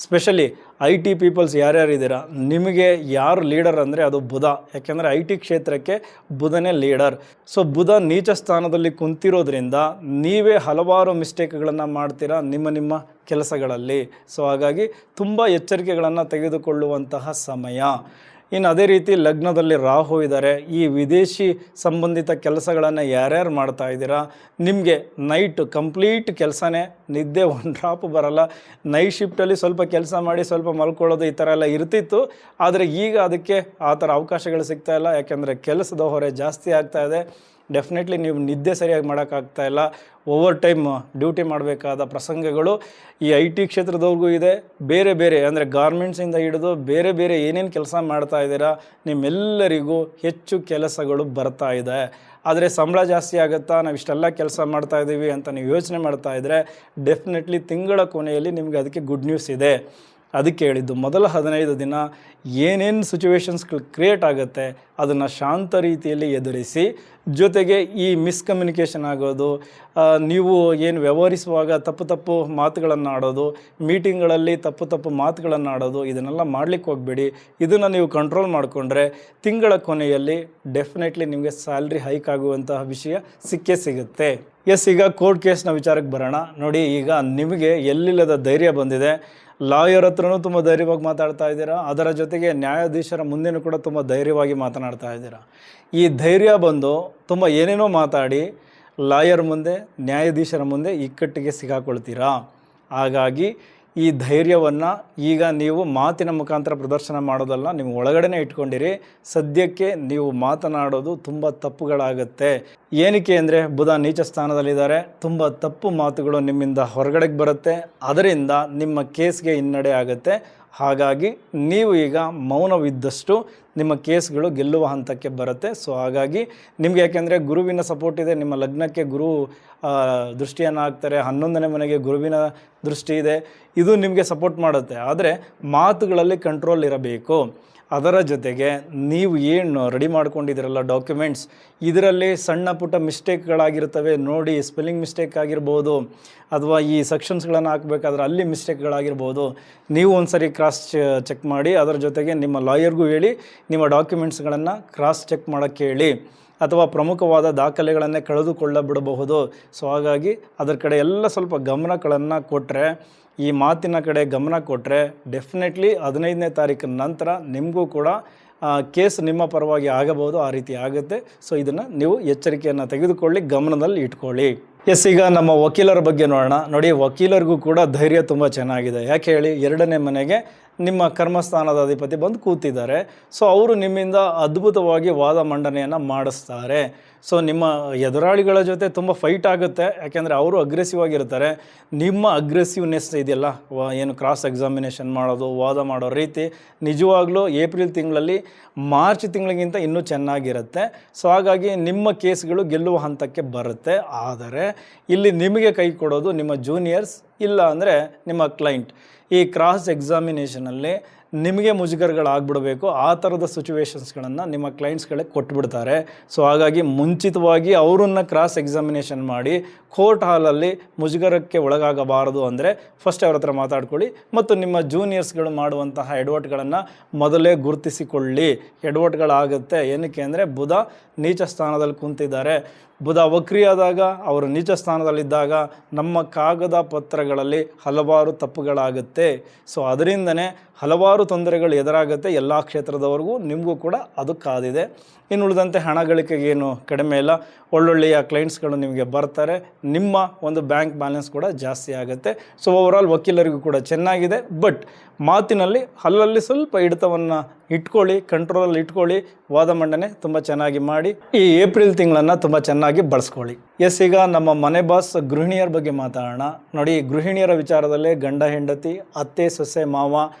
ಸ್ಪೆಷಲಿ IT ಪೀಪಲ್ಸ್ ಯಾರ್ಯಾರಿದ್ದೀರಾ, ನಿಮಗೆ ಯಾರು ಲೀಡರ್ ಅಂದರೆ ಅದು ಬುಧ. ಯಾಕೆಂದರೆ IT ಕ್ಷೇತ್ರಕ್ಕೆ ಬುಧನೇ ಲೀಡರ್. ಸೊ ಬುಧ ನೀಚ ಸ್ಥಾನದಲ್ಲಿ ಕುಂತಿರೋದ್ರಿಂದ ನೀವೇ ಹಲವಾರು ಮಿಸ್ಟೇಕ್ಗಳನ್ನು ಮಾಡ್ತೀರಾ ನಿಮ್ಮ ಕೆಲಸಗಳಲ್ಲಿ. ಸೊ ಹಾಗಾಗಿ ತುಂಬ ಎಚ್ಚರಿಕೆಗಳನ್ನು ತೆಗೆದುಕೊಳ್ಳುವಂತಹ ಸಮಯ. ಇನ್ನು ಅದೇ ರೀತಿ ಲಗ್ನದಲ್ಲಿ ರಾಹು ಇದ್ದಾರೆ. ಈ ವಿದೇಶಿ ಸಂಬಂಧಿತ ಕೆಲಸಗಳನ್ನು ಯಾರ್ಯಾರು ಮಾಡ್ತಾ ಇದ್ದೀರಾ, ನಿಮಗೆ ನೈಟ್ ಕಂಪ್ಲೀಟ್ ಕೆಲಸನೇ, ನಿದ್ದೆ ಒಂದು ಡ್ರಾಪ್ ಬರಲ್ಲ. ನೈಟ್ ಶಿಫ್ಟಲ್ಲಿ ಸ್ವಲ್ಪ ಕೆಲಸ ಮಾಡಿ ಸ್ವಲ್ಪ ಮಲ್ಕೊಳ್ಳೋದು ಈ ಥರ ಎಲ್ಲ ಇರ್ತಿತ್ತು. ಆದರೆ ಈಗ ಅದಕ್ಕೆ ಆ ಥರ ಅವಕಾಶಗಳು ಸಿಗ್ತಾಯಿಲ್ಲ. ಯಾಕೆಂದರೆ ಕೆಲಸದ ಹೊರೆ ಜಾಸ್ತಿ ಆಗ್ತಾಯಿದೆ. ಡೆಫಿನೆಟ್ಲಿ ನೀವು ನಿದ್ದೆ ಸರಿಯಾಗಿ ಮಾಡೋಕ್ಕಾಗ್ತಾಯಿಲ್ಲ. ಓವರ್ ಟೈಮ್ ಡ್ಯೂಟಿ ಮಾಡಬೇಕಾದ ಪ್ರಸಂಗಗಳು ಈ IT ಕ್ಷೇತ್ರದವ್ರಿಗೂ ಇದೆ. ಬೇರೆ ಅಂದರೆ ಗಾರ್ಮೆಂಟ್ಸಿಂದ ಹಿಡಿದು ಬೇರೆ ಏನೇನು ಕೆಲಸ ಮಾಡ್ತಾ ಇದ್ದೀರಾ ನಿಮ್ಮೆಲ್ಲರಿಗೂ ಹೆಚ್ಚು ಕೆಲಸಗಳು ಬರ್ತಾ ಇದೆ. ಆದರೆ ಸಂಬಳ ಜಾಸ್ತಿ ಆಗುತ್ತಾ, ನಾವು ಇಷ್ಟೆಲ್ಲ ಕೆಲಸ ಮಾಡ್ತಾ ಇದ್ದೀವಿ ಅಂತ ನೀವು ಯೋಚನೆ ಮಾಡ್ತಾ ಇದ್ದರೆ ಡೆಫಿನೆಟ್ಲಿ ತಿಂಗಳ ಕೊನೆಯಲ್ಲಿ ನಿಮಗೆ ಅದಕ್ಕೆ ಗುಡ್ ನ್ಯೂಸ್ ಇದೆ. ಅದಕ್ಕೆ ಹೇಳಿದ್ದು, ಮೊದಲ 15 ದಿನ ಏನೇನು ಸಿಚುವೇಶನ್ಸ್ಗಳು ಕ್ರಿಯೇಟ್ ಆಗುತ್ತೆ ಅದನ್ನು ಶಾಂತ ರೀತಿಯಲ್ಲಿ ಎದುರಿಸಿ, ಜೊತೆಗೆ ಈ ಮಿಸ್ಕಮ್ಯುನಿಕೇಷನ್ ಆಗೋದು, ನೀವು ಏನು ವ್ಯವಹರಿಸುವಾಗ ತಪ್ಪು ಮಾತುಗಳನ್ನು ಆಡೋದು, ಮೀಟಿಂಗ್ಗಳಲ್ಲಿ ತಪ್ಪು ಮಾತುಗಳನ್ನು ಆಡೋದು, ಇದನ್ನೆಲ್ಲ ಮಾಡಲಿಕ್ಕೆ ಹೋಗಬೇಡಿ. ಇದನ್ನು ನೀವು ಕಂಟ್ರೋಲ್ ಮಾಡಿಕೊಂಡ್ರೆ ತಿಂಗಳ ಕೊನೆಯಲ್ಲಿ ಡೆಫಿನೆಟ್ಲಿ ನಿಮಗೆ ಸ್ಯಾಲ್ರಿ ಹೈಕ್ ಆಗುವಂತಹ ವಿಷಯ ಸಿಕ್ಕೇ ಸಿಗುತ್ತೆ. ಈಗ ಕೋರ್ಟ್ ಕೇಸ್ನ ವಿಚಾರಕ್ಕೆ ಬರೋಣ. ನೋಡಿ, ಈಗ ನಿಮಗೆ ಎಲ್ಲಿಲ್ಲದ ಧೈರ್ಯ ಬಂದಿದೆ. ಲಾಯರ್ ಹತ್ರನೂ ತುಂಬ ಧೈರ್ಯವಾಗಿ ಮಾತಾಡ್ತಾ ಇದ್ದೀರಾ. ಅದರ ಜೊತೆಗೆ ನ್ಯಾಯಾಧೀಶರ ಮುಂದೆನೂ ಕೂಡ ತುಂಬ ಧೈರ್ಯವಾಗಿ ಮಾತನಾಡ್ತಾ ಇದ್ದೀರಾ. ಈ ಧೈರ್ಯ ಬಂದು ತುಂಬ ಏನೇನೋ ಮಾತಾಡಿ ಲಾಯರ್ ಮುಂದೆ, ನ್ಯಾಯಾಧೀಶರ ಮುಂದೆ ಇಕ್ಕಟ್ಟಿಗೆ ಸಿಗಾಕೊಳ್ತೀರಾ. ಹಾಗಾಗಿ ಈ ಧೈರ್ಯವನ್ನು ಈಗ ನೀವು ಮಾತಿನ ಮುಖಾಂತರ ಪ್ರದರ್ಶನ ಮಾಡೋದಲ್ಲ, ನೀವು ಒಳಗಡೆನೇ ಇಟ್ಕೊಂಡಿರಿ. ಸದ್ಯಕ್ಕೆ ನೀವು ಮಾತನಾಡೋದು ತುಂಬ ತಪ್ಪುಗಳಾಗುತ್ತೆ. ಏನಕ್ಕೆ ಅಂದರೆ ಬುಧ ನೀಚ ಸ್ಥಾನದಲ್ಲಿದ್ದಾರೆ. ತುಂಬ ತಪ್ಪು ಮಾತುಗಳು ನಿಮ್ಮಿಂದ ಹೊರಗಡೆಗೆ ಬರುತ್ತೆ. ಅದರಿಂದ ನಿಮ್ಮ ಕೇಸ್ಗೆ ಹಿನ್ನಡೆ ಆಗುತ್ತೆ. ಹಾಗಾಗಿ ನೀವು ಈಗ ಮೌನವಿದ್ದಷ್ಟು ನಿಮ್ಮ ಕೇಸ್ಗಳು ಗೆಲ್ಲುವ ಹಂತಕ್ಕೆ ಬರುತ್ತೆ. ಸೊ ಹಾಗಾಗಿ ನಿಮಗೆ, ಯಾಕೆಂದರೆ ಗುರುವಿನ ಸಪೋರ್ಟ್ ಇದೆ, ನಿಮ್ಮ ಲಗ್ನಕ್ಕೆ ಗುರು ದೃಷ್ಟಿಯನ್ನು ಹಾಕ್ತಾರೆ, 11ನೇ ಮನೆಗೆ ಗುರುವಿನ ದೃಷ್ಟಿ ಇದೆ, ಇದು ನಿಮಗೆ ಸಪೋರ್ಟ್ ಮಾಡುತ್ತೆ. ಆದರೆ ಮಾತುಗಳಲ್ಲಿ ಕಂಟ್ರೋಲ್ ಇರಬೇಕು. ಅದರ ಜೊತೆಗೆ ನೀವು ಏನು ರೆಡಿ ಮಾಡ್ಕೊಂಡಿದ್ದೀರಲ್ಲ ಡಾಕ್ಯುಮೆಂಟ್ಸ್, ಇದರಲ್ಲಿ ಸಣ್ಣ ಪುಟ್ಟ ಮಿಸ್ಟೇಕ್ಗಳಾಗಿರ್ತವೆ ನೋಡಿ. ಸ್ಪೆಲ್ಲಿಂಗ್ ಮಿಸ್ಟೇಕ್ ಆಗಿರ್ಬೋದು, ಅಥವಾ ಈ ಸೆಕ್ಷನ್ಸ್ಗಳನ್ನು ಹಾಕಬೇಕಾದ್ರೆ ಅಲ್ಲಿ ಮಿಸ್ಟೇಕ್ಗಳಾಗಿರ್ಬೋದು. ನೀವು ಒಂದು ಸರಿ ಕ್ರಾಸ್ ಚೆಕ್ ಮಾಡಿ. ಅದರ ಜೊತೆಗೆ ನಿಮ್ಮ ಲಾಯರ್ಗೂ ಹೇಳಿ ನಿಮ್ಮ ಡಾಕ್ಯುಮೆಂಟ್ಸ್ಗಳನ್ನು ಕ್ರಾಸ್ ಚೆಕ್ ಮಾಡೋಕ್ಕೆ ಹೇಳಿ. ಅಥವಾ ಪ್ರಮುಖವಾದ ದಾಖಲೆಗಳನ್ನೇ ಕಳೆದುಕೊಳ್ಳಬಿಡಬಹುದು. ಸೊ ಹಾಗಾಗಿ ಅದರ ಕಡೆ ಎಲ್ಲ ಸ್ವಲ್ಪ ಗಮನಗಳನ್ನು ಕೊಟ್ಟರೆ, ಈ ಮಾತಿನ ಕಡೆ ಗಮನ ಕೊಟ್ಟರೆ ಡೆಫಿನೆಟ್ಲಿ 15ನೇ ತಾರೀಕಿನ ನಂತರ ನಿಮಗೂ ಕೂಡ ಕೇಸ್ ನಿಮ್ಮ ಪರವಾಗಿ ಆಗಬಹುದು. ಆ ರೀತಿ ಆಗುತ್ತೆ. ಸೊ ಇದನ್ನು ನೀವು ಎಚ್ಚರಿಕೆಯನ್ನು ತೆಗೆದುಕೊಳ್ಳಿ, ಗಮನದಲ್ಲಿ ಇಟ್ಕೊಳ್ಳಿ. ಈಗ ನಮ್ಮ ವಕೀಲರ ಬಗ್ಗೆ ನೋಡೋಣ. ನೋಡಿ, ವಕೀಲರಿಗೂ ಕೂಡ ಧೈರ್ಯ ತುಂಬ ಚೆನ್ನಾಗಿದೆ. ಯಾಕೆ ಹೇಳಿ, 2ನೇ ಮನೆಗೆ ನಿಮ್ಮ ಕರ್ಮಸ್ಥಾನದ ಅಧಿಪತಿ ಬಂದು ಕೂತಿದ್ದಾರೆ. ಸೊ ಅವರು ನಿಮ್ಮಿಂದ ಅದ್ಭುತವಾಗಿ ವಾದ ಮಂಡನೆಯನ್ನು ಮಾಡಿಸ್ತಾರೆ. ಸೊ ನಿಮ್ಮ ಎದುರಾಳಿಗಳ ಜೊತೆ ತುಂಬ ಫೈಟ್ ಆಗುತ್ತೆ, ಯಾಕೆಂದರೆ ಅವರು ಅಗ್ರೆಸಿವ್ ಆಗಿರ್ತಾರೆ. ನಿಮ್ಮ ಅಗ್ರೆಸಿವ್ನೆಸ್ ಇದೆಯಲ್ಲ, ಏನು ಕ್ರಾಸ್ ಎಕ್ಸಾಮಿನೇಷನ್ ಮಾಡೋದು, ವಾದ ಮಾಡೋ ರೀತಿ ನಿಜವಾಗ್ಲೂ ಏಪ್ರಿಲ್ ತಿಂಗಳಲ್ಲಿ ಮಾರ್ಚ್ ತಿಂಗಳಿಗಿಂತ ಇನ್ನೂ ಚೆನ್ನಾಗಿರುತ್ತೆ. ಸೊ ಹಾಗಾಗಿ ನಿಮ್ಮ ಕೇಸ್ಗಳು ಗೆಲ್ಲುವ ಹಂತಕ್ಕೆ ಬರುತ್ತೆ. ಆದರೆ ಇಲ್ಲಿ ನಿಮಗೆ ಕೈ ಕೊಡೋದು ನಿಮ್ಮ ಜೂನಿಯರ್ಸ್, ಇಲ್ಲ ಅಂದರೆ ನಿಮ್ಮ ಕ್ಲೈಂಟ್. ಈ ಕ್ರಾಸ್ ಎಕ್ಸಾಮಿನೇಷನಲ್ಲಿ ನಿಮಗೆ ಮುಜುಗರಗಳಾಗ್ಬಿಡಬೇಕು, ಆ ಥರದ ಸಿಚುವೇಶನ್ಸ್ಗಳನ್ನು ನಿಮ್ಮ ಕ್ಲೈಂಟ್ಸ್ಗಳೇ ಕೊಟ್ಬಿಡ್ತಾರೆ. ಸೊ ಹಾಗಾಗಿ ಮುಂಚಿತವಾಗಿ ಅವರನ್ನು ಕ್ರಾಸ್ ಎಕ್ಸಾಮಿನೇಷನ್ ಮಾಡಿ ಕೋರ್ಟ್ ಹಾಲಲ್ಲಿ ಮುಜುಗರಕ್ಕೆ ಒಳಗಾಗಬಾರದು ಅಂದರೆ ಫಸ್ಟ್ ಅವ್ರ ಹತ್ರ ಮಾತಾಡ್ಕೊಳ್ಳಿ, ಮತ್ತು ನಿಮ್ಮ ಜೂನಿಯರ್ಸ್ಗಳು ಮಾಡುವಂತಹ ಎಡವಟ್ಗಳನ್ನು ಮೊದಲೇ ಗುರುತಿಸಿಕೊಳ್ಳಿ. ಎಡವಟ್ಗಳಾಗುತ್ತೆ, ಏನಕ್ಕೆ ಅಂದರೆ ಬುಧ ನೀಚ ಸ್ಥಾನದಲ್ಲಿ ಕುಂತಿದ್ದಾರೆ. ಬುಧ ವಕ್ರಿಯಾದಾಗ, ಅವರು ನೀಚ ಸ್ಥಾನದಲ್ಲಿದ್ದಾಗ ನಮ್ಮ ಕಾಗದ ಪತ್ರಗಳಲ್ಲಿ ಹಲವಾರು ತಪ್ಪುಗಳಾಗುತ್ತೆ. ಸೊ ಅದರಿಂದನೇ ಹಲವಾರು ತೊಂದರೆಗಳು ಎದುರಾಗುತ್ತೆ ಎಲ್ಲ ಕ್ಷೇತ್ರದವರೆಗೂ, ನಿಮಗೂ ಕೂಡ ಅದು ಕಾದಿದೆ. ಇನ್ನು ಉಳಿದಂತೆ ಹಣ ಗಳಿಕೆಗೇನು ಕಡಿಮೆ ಇಲ್ಲ, ಒಳ್ಳೊಳ್ಳೆಯ ಕ್ಲೈಂಟ್ಸ್ಗಳು ನಿಮಗೆ ಬರ್ತಾರೆ, ನಿಮ್ಮ ಒಂದು ಬ್ಯಾಂಕ್ ಬ್ಯಾಲೆನ್ಸ್ ಕೂಡ ಜಾಸ್ತಿ ಆಗುತ್ತೆ. ಸೊ ಓವರಾಲ್ ವಕೀಲರಿಗೂ ಕೂಡ ಚೆನ್ನಾಗಿದೆ. ಬಟ್ ಮಾತಿನಲ್ಲಿ ಅಲ್ಲಲ್ಲಿ ಸ್ವಲ್ಪ ಹಿಡಿತವನ್ನು ಇಟ್ಕೊಳ್ಳಿ, ಕಂಟ್ರೋಲಲ್ಲಿ ಇಟ್ಕೊಳ್ಳಿ. ವಾದ ಮಂಡನೆ ತುಂಬ ಚೆನ್ನಾಗಿ ಮಾಡಿ ಈ ಏಪ್ರಿಲ್ ತಿಂಗಳನ್ನು ತುಂಬ ಚೆನ್ನಾಗಿ ಬಳಸ್ಕೊಳ್ಳಿ. ಎಸ್, ಈಗ ನಮ್ಮ ಮನೆ ಬಾಸ್ ಗೃಹಿಣಿಯರ ಬಗ್ಗೆ ಮಾತಾಡೋಣ. ನೋಡಿ, ಗೃಹಿಣಿಯರ ವಿಚಾರದಲ್ಲೇ ಗಂಡ ಹೆಂಡತಿ, ಅತ್ತೆ ಸೊಸೆ ಮಾವ,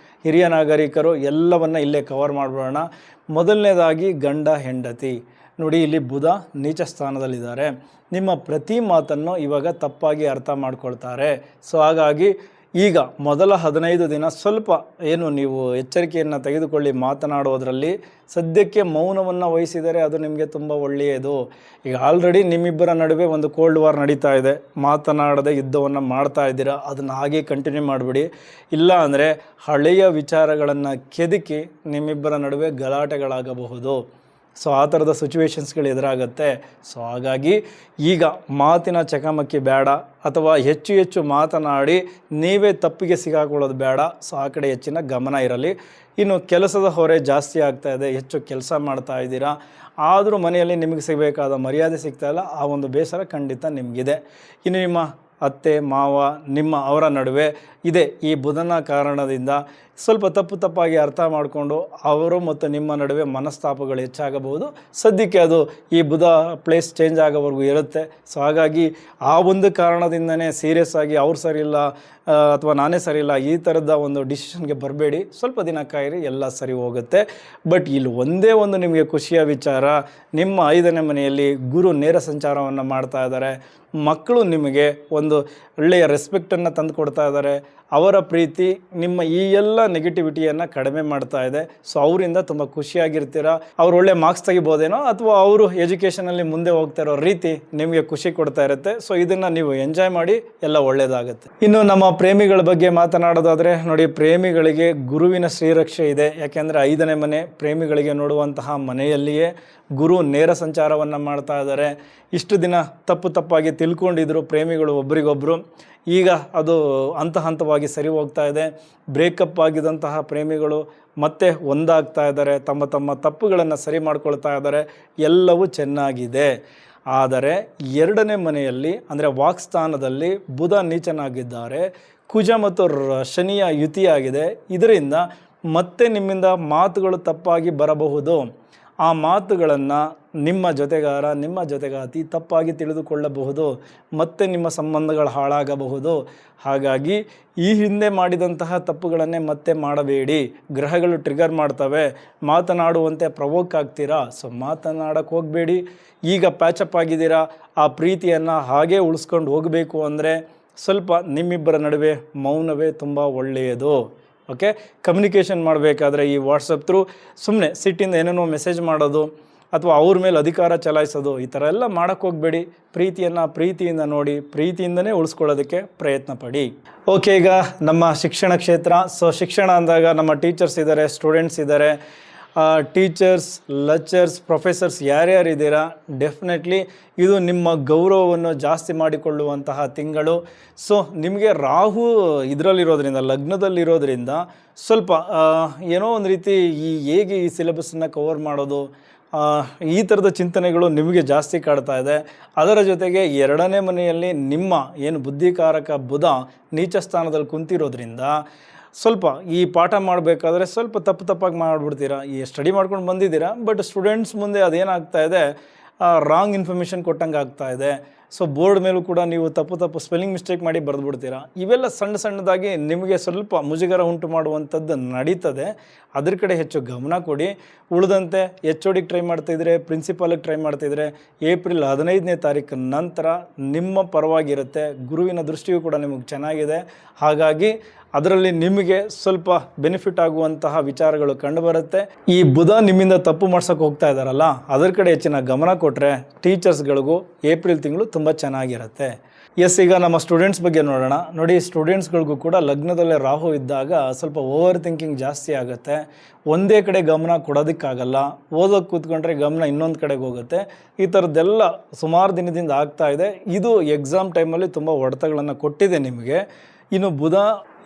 ಹಿರಿಯ ನಾಗರಿಕರು ಎಲ್ಲವನ್ನು ಇಲ್ಲೇ ಕವರ್ ಮಾಡಿಬಿಡೋಣ. ಮೊದಲನೇದಾಗಿ ಗಂಡ ಹೆಂಡತಿ. ನೋಡಿ, ಇಲ್ಲಿ ಬುಧ ನೀಚ ಸ್ಥಾನದಲ್ಲಿದ್ದಾರೆ. ನಿಮ್ಮ ಪ್ರತಿ ಮಾತನ್ನು ಇವಾಗ ತಪ್ಪಾಗಿ ಅರ್ಥ ಮಾಡ್ಕೊಳ್ತಾರೆ. ಸೊ ಹಾಗಾಗಿ ಈಗ ಮೊದಲ 15 ದಿನ ಸ್ವಲ್ಪ ನೀವು ಎಚ್ಚರಿಕೆಯನ್ನು ತೆಗೆದುಕೊಳ್ಳಿ ಮಾತನಾಡೋದ್ರಲ್ಲಿ. ಸದ್ಯಕ್ಕೆ ಮೌನವನ್ನು ವಹಿಸಿದರೆ ಅದು ನಿಮಗೆ ತುಂಬ ಒಳ್ಳೆಯದು. ಈಗ ಆಲ್ರೆಡಿ ನಿಮ್ಮಿಬ್ಬರ ನಡುವೆ ಒಂದು ಕೋಲ್ಡ್ ವಾರ್ ನಡೀತಾ ಇದೆ, ಮಾತನಾಡದೆ ಯುದ್ಧವನ್ನು ಮಾಡ್ತಾ ಇದ್ದೀರಾ. ಅದನ್ನು ಹಾಗೆ ಕಂಟಿನ್ಯೂ ಮಾಡಿಬಿಡಿ. ಇಲ್ಲ ಅಂದರೆ ಹಳೆಯ ವಿಚಾರಗಳನ್ನು ಕೆದಕಿ ನಿಮ್ಮಿಬ್ಬರ ನಡುವೆ ಗಲಾಟೆಗಳಾಗಬಹುದು. ಸೊ ಆ ಥರದ ಸಿಚುವೇಶನ್ಸ್ಗಳು ಎದುರಾಗುತ್ತೆ. ಸೊ ಹಾಗಾಗಿ ಈಗ ಮಾತಿನ ಚಕಮಕಿ ಬೇಡ, ಅಥವಾ ಹೆಚ್ಚು ಹೆಚ್ಚು ಮಾತನಾಡಿ ನೀವೇ ತಪ್ಪಿಗೆ ಸಿಗಾಕೊಳ್ಳೋದು ಬೇಡ. ಸೊ ಆ ಕಡೆ ಹೆಚ್ಚಿನ ಗಮನ ಇರಲಿ. ಇನ್ನು ಕೆಲಸದ ಹೊರೆ ಜಾಸ್ತಿ ಆಗ್ತಾ ಇದೆ, ಹೆಚ್ಚು ಕೆಲಸ ಮಾಡ್ತಾ ಇದ್ದೀರಾ, ಆದರೂ ಮನೆಯಲ್ಲಿ ನಿಮಗೆ ಸಿಗಬೇಕಾದ ಮರ್ಯಾದೆ ಸಿಗ್ತಾಯಿಲ್ಲ, ಆ ಒಂದು ಬೇಸರ ಖಂಡಿತ ನಿಮಗಿದೆ. ಇನ್ನು ನಿಮ್ಮ ಅತ್ತೆ ಮಾವ ಅವರ ನಡುವೆ ಇದೆ ಈ ಬುಧನ ಕಾರಣದಿಂದ ಸ್ವಲ್ಪ ತಪ್ಪಾಗಿ ಅರ್ಥ ಮಾಡಿಕೊಂಡು ಅವರು ಮತ್ತು ನಿಮ್ಮ ನಡುವೆ ಮನಸ್ತಾಪಗಳು ಹೆಚ್ಚಾಗಬಹುದು. ಸದ್ಯಕ್ಕೆ ಅದು ಈ ಬುಧ ಪ್ಲೇಸ್ ಚೇಂಜ್ ಆಗೋವರೆಗೂ ಇರುತ್ತೆ. ಸೊ ಹಾಗಾಗಿ ಆ ಒಂದು ಕಾರಣದಿಂದನೇ ಸೀರಿಯಸ್ ಆಗಿ ಅವ್ರು ಸರಿಯಿಲ್ಲ ಅಥವಾ ನಾನೇ ಸರಿಯಿಲ್ಲ ಈ ಥರದ ಒಂದು ಡಿಸಿಷನ್ಗೆ ಬರಬೇಡಿ. ಸ್ವಲ್ಪ ದಿನ ಕಾಯಿರಿ, ಎಲ್ಲ ಸರಿ ಹೋಗುತ್ತೆ. ಬಟ್ ಇಲ್ಲಿ ಒಂದೇ ಒಂದು ನಿಮಗೆ ಖುಷಿಯ ವಿಚಾರ, ನಿಮ್ಮ 5ನೇ ಮನೆಯಲ್ಲಿ ಗುರು ನೇರ ಸಂಚಾರವನ್ನು ಮಾಡ್ತಾ ಇದ್ದಾರೆ. ಮಕ್ಕಳು ನಿಮಗೆ ಒಂದು ಒಳ್ಳೆಯ ರೆಸ್ಪೆಕ್ಟನ್ನು ತಂದು ಕೊಡ್ತಾ ಇದ್ದಾರೆ. ಅವರ ಪ್ರೀತಿ ನಿಮ್ಮ ಈ ಎಲ್ಲ ನೆಗೆಟಿವಿಟಿಯನ್ನು ಕಡಿಮೆ ಮಾಡ್ತಾ ಇದೆ. ಸೊ ಅವರಿಂದ ತುಂಬ ಖುಷಿಯಾಗಿರ್ತೀರ. ಅವ್ರು ಒಳ್ಳೆ ಮಾರ್ಕ್ಸ್ ತೆಗಿಬೋದೇನೋ, ಅಥವಾ ಅವರು ಎಜುಕೇಷನಲ್ಲಿ ಮುಂದೆ ಹೋಗ್ತಾ ಇರೋ ರೀತಿ ನಿಮಗೆ ಖುಷಿ ಕೊಡ್ತಾ ಇರುತ್ತೆ. ಸೊ ಇದನ್ನು ನೀವು ಎಂಜಾಯ್ ಮಾಡಿ, ಎಲ್ಲ ಒಳ್ಳೆಯದಾಗುತ್ತೆ. ಇನ್ನು ನಮ್ಮ ಪ್ರೇಮಿಗಳ ಬಗ್ಗೆ ಮಾತನಾಡೋದಾದರೆ, ನೋಡಿ, ಪ್ರೇಮಿಗಳಿಗೆ ಗುರುವಿನ ಶ್ರೀರಕ್ಷೆ ಇದೆ. ಯಾಕೆಂದರೆ 5ನೇ ಮನೆ ಪ್ರೇಮಿಗಳಿಗೆ ನೋಡುವಂತಹ ಮನೆಯಲ್ಲಿಯೇ ಗುರು ನೇರ ಸಂಚಾರವನ್ನು ಮಾಡ್ತಾ ಇದ್ದಾರೆ. ಇಷ್ಟು ದಿನ ತಪ್ಪಾಗಿ ತಿಳ್ಕೊಂಡಿದ್ರು ಪ್ರೇಮಿಗಳು ಒಬ್ರಿಗೊಬ್ಬರು. ಈಗ ಅದು ಹಂತವಾಗಿ ಸರಿ ಹೋಗ್ತಾ ಇದೆ. ಬ್ರೇಕಪ್ ಆಗಿದಂತಹ ಪ್ರೇಮಿಗಳು ಮತ್ತೆ ಒಂದಾಗ್ತಾ ಇದ್ದಾರೆ, ತಮ್ಮ ತಪ್ಪುಗಳನ್ನು ಸರಿ ಮಾಡ್ಕೊಳ್ತಾ ಇದ್ದಾರೆ. ಎಲ್ಲವೂ ಚೆನ್ನಾಗಿದೆ. ಆದರೆ 2ನೇ ಮನೆಯಲ್ಲಿ ಅಂದರೆ ವಾಕ್ಸ್ಥಾನದಲ್ಲಿ ಬುಧ ನೀಚನಾಗಿದ್ದಾರೆ. ಕುಜ ಮತ್ತು ಶನಿಯ ಯುತಿಯಾಗಿದೆ. ಇದರಿಂದ ಮತ್ತೆ ನಿಮ್ಮಿಂದ ಮಾತುಗಳು ತಪ್ಪಾಗಿ ಬರಬಹುದು. ಆ ಮಾತುಗಳನ್ನು ನಿಮ್ಮ ಜೊತೆಗಾತಿ ತಪ್ಪಾಗಿ ತಿಳಿದುಕೊಳ್ಳಬಹುದು. ಮತ್ತೆ ನಿಮ್ಮ ಸಂಬಂಧಗಳು ಹಾಳಾಗಬಹುದು. ಹಾಗಾಗಿ ಈ ಹಿಂದೆ ಮಾಡಿದಂತಹ ತಪ್ಪುಗಳನ್ನೇ ಮತ್ತೆ ಮಾಡಬೇಡಿ. ಗ್ರಹಗಳು ಟ್ರಿಗರ್ ಮಾಡ್ತವೆ, ಮಾತನಾಡುವಂತೆ ಪ್ರವೋಕ್ ಆಗ್ತೀರಾ. ಸೊ ಮಾತನಾಡಕ್ಕೆ ಹೋಗಬೇಡಿ. ಈಗ ಪ್ಯಾಚಪ್ ಆಗಿದ್ದೀರಾ, ಆ ಪ್ರೀತಿಯನ್ನು ಹಾಗೇ ಉಳಿಸ್ಕೊಂಡು ಹೋಗಬೇಕು ಅಂದರೆ ಸ್ವಲ್ಪ ನಿಮ್ಮಿಬ್ಬರ ನಡುವೆ ಮೌನವೇ ತುಂಬ ಒಳ್ಳೆಯದು. ಓಕೆ, ಕಮ್ಯುನಿಕೇಷನ್ ಮಾಡಬೇಕಾದ್ರೆ ಈ ವಾಟ್ಸಪ್ ಥ್ರೂ ಸುಮ್ಮನೆ ಸಿಟ್ಟಿಂದ ಏನೇನೋ ಮೆಸೇಜ್ ಮಾಡೋದು ಅಥವಾ ಅವ್ರ ಮೇಲೆ ಅಧಿಕಾರ ಚಲಾಯಿಸೋದು, ಈ ಥರ ಎಲ್ಲ ಮಾಡೋಕ್ಕೆ ಹೋಗಬೇಡಿ. ಪ್ರೀತಿಯಿಂದ ನೋಡಿ, ಪ್ರೀತಿಯಿಂದನೇ ಉಳಿಸ್ಕೊಳ್ಳೋದಕ್ಕೆ ಪ್ರಯತ್ನ ಪಡಿ. ಓಕೆ, ಈಗ ನಮ್ಮ ಶಿಕ್ಷಣ ಕ್ಷೇತ್ರ. ಸೊ ಶಿಕ್ಷಣ ಅಂದಾಗ ನಮ್ಮ ಟೀಚರ್ಸ್ ಇದ್ದಾರೆ, ಸ್ಟೂಡೆಂಟ್ಸ್ ಇದ್ದಾರೆ. ಟೀಚರ್ಸ್, ಲೆಕ್ಚರ್ಸ್, ಪ್ರೊಫೆಸರ್ಸ್ ಯಾರ್ಯಾರಿದ್ದೀರಾ, ಡೆಫಿನೆಟ್ಲಿ ಇದು ನಿಮ್ಮ ಗೌರವವನ್ನು ಜಾಸ್ತಿ ಮಾಡಿಕೊಳ್ಳುವಂತಹ ತಿಂಗಳು. ಸೊ ನಿಮಗೆ ರಾಹು ಇದರಲ್ಲಿರೋದ್ರಿಂದ, ಲಗ್ನದಲ್ಲಿರೋದ್ರಿಂದ ಸ್ವಲ್ಪ ಏನೋ ಒಂದು ರೀತಿ ಹೇಗೆ ಈ ಸಿಲೆಬಸ್ಸನ್ನು ಕವರ್ ಮಾಡೋದು, ಈ ಥರದ ಚಿಂತನೆಗಳು ನಿಮಗೆ ಜಾಸ್ತಿ ಕಾಡ್ತಾ ಇದೆ. ಅದರ ಜೊತೆಗೆ 2ನೇ ಮನೆಯಲ್ಲಿ ನಿಮ್ಮ ಏನು ಬುದ್ಧಿಕಾರಕ ಬುಧ ನೀಚ ಸ್ಥಾನದಲ್ಲಿ ಕುಂತಿರೋದ್ರಿಂದ ಸ್ವಲ್ಪ ಈ ಪಾಠ ಮಾಡಬೇಕಾದ್ರೆ ಸ್ವಲ್ಪ ತಪ್ಪಾಗಿ ಮಾಡಿಬಿಡ್ತೀರಾ. ಈ ಸ್ಟಡಿ ಮಾಡ್ಕೊಂಡು ಬಂದಿದ್ದೀರಾ, ಬಟ್ ಸ್ಟೂಡೆಂಟ್ಸ್ ಮುಂದೆ ಅದೇನಾಗ್ತಾ ಇದೆ, ರಾಂಗ್ ಇನ್ಫಾರ್ಮೇಷನ್ ಕೊಟ್ಟಂಗೆ ಆಗ್ತಾ ಇದೆ. ಸೊ ಬೋರ್ಡ್ ಮೇಲೂ ಕೂಡ ನೀವು ತಪ್ಪು ಸ್ಪೆಲ್ಲಿಂಗ್ ಮಿಸ್ಟೇಕ್ ಮಾಡಿ ಬರೆದ್ಬಿಡ್ತೀರಾ. ಇವೆಲ್ಲ ಸಣ್ಣದಾಗಿ ನಿಮಗೆ ಸ್ವಲ್ಪ ಮುಜುಗರ ಉಂಟು ಮಾಡುವಂಥದ್ದು ನಡೀತದೆ. ಅದ್ರ ಕಡೆ ಹೆಚ್ಚು ಗಮನ ಕೊಡಿ. ಉಳಿದಂತೆ HOD ಟ್ರೈ ಮಾಡ್ತಾಯಿದ್ರೆ, ಪ್ರಿನ್ಸಿಪಾಲಿಗೆ ಟ್ರೈ ಮಾಡ್ತಾಯಿದ್ರೆ, ಏಪ್ರಿಲ್ 15ನೇ ತಾರೀಕು ನಂತರ ನಿಮ್ಮ ಪರವಾಗಿರುತ್ತೆ. ಗುರುವಿನ ದೃಷ್ಟಿಯೂ ಕೂಡ ನಿಮಗೆ ಚೆನ್ನಾಗಿದೆ. ಹಾಗಾಗಿ ಅದರಲ್ಲಿ ನಿಮಗೆ ಸ್ವಲ್ಪ ಬೆನಿಫಿಟ್ ಆಗುವಂತಹ ವಿಚಾರಗಳು ಕಂಡುಬರುತ್ತೆ. ಈ ಬುಧ ನಿಮ್ಮಿಂದ ತಪ್ಪು ಮಾಡ್ಸೋಕೆ ಹೋಗ್ತಾ ಇದ್ದಾರಲ್ಲ, ಅದರ ಕಡೆ ಹೆಚ್ಚಿನ ಗಮನ ಕೊಟ್ಟರೆ ಟೀಚರ್ಸ್ಗಳಿಗೂ ಏಪ್ರಿಲ್ ತಿಂಗಳು ತುಂಬ ಚೆನ್ನಾಗಿರುತ್ತೆ. ಈಗ ನಮ್ಮ ಸ್ಟೂಡೆಂಟ್ಸ್ ಬಗ್ಗೆ ನೋಡೋಣ. ನೋಡಿ, ಸ್ಟೂಡೆಂಟ್ಸ್ಗಳಿಗೂ ಕೂಡ ಲಗ್ನದಲ್ಲೇ ರಾಹು ಇದ್ದಾಗ ಸ್ವಲ್ಪ ಓವರ್ ಥಿಂಕಿಂಗ್ ಜಾಸ್ತಿ ಆಗುತ್ತೆ. ಒಂದೇ ಕಡೆ ಗಮನ ಕೊಡೋದಕ್ಕಾಗಲ್ಲ. ಓದೋಕ್ಕೆ ಕೂತ್ಕೊಂಡ್ರೆ ಗಮನ ಇನ್ನೊಂದು ಕಡೆಗೆ ಹೋಗುತ್ತೆ. ಈ ಥರದ್ದೆಲ್ಲ ಸುಮಾರು ದಿನದಿಂದ ಆಗ್ತಾ ಇದೆ. ಇದು ಎಕ್ಸಾಮ್ ಟೈಮಲ್ಲಿ ತುಂಬ ಹೊಡೆತಗಳನ್ನು ಕೊಟ್ಟಿದೆ ನಿಮಗೆ. ಇನ್ನು ಬುಧ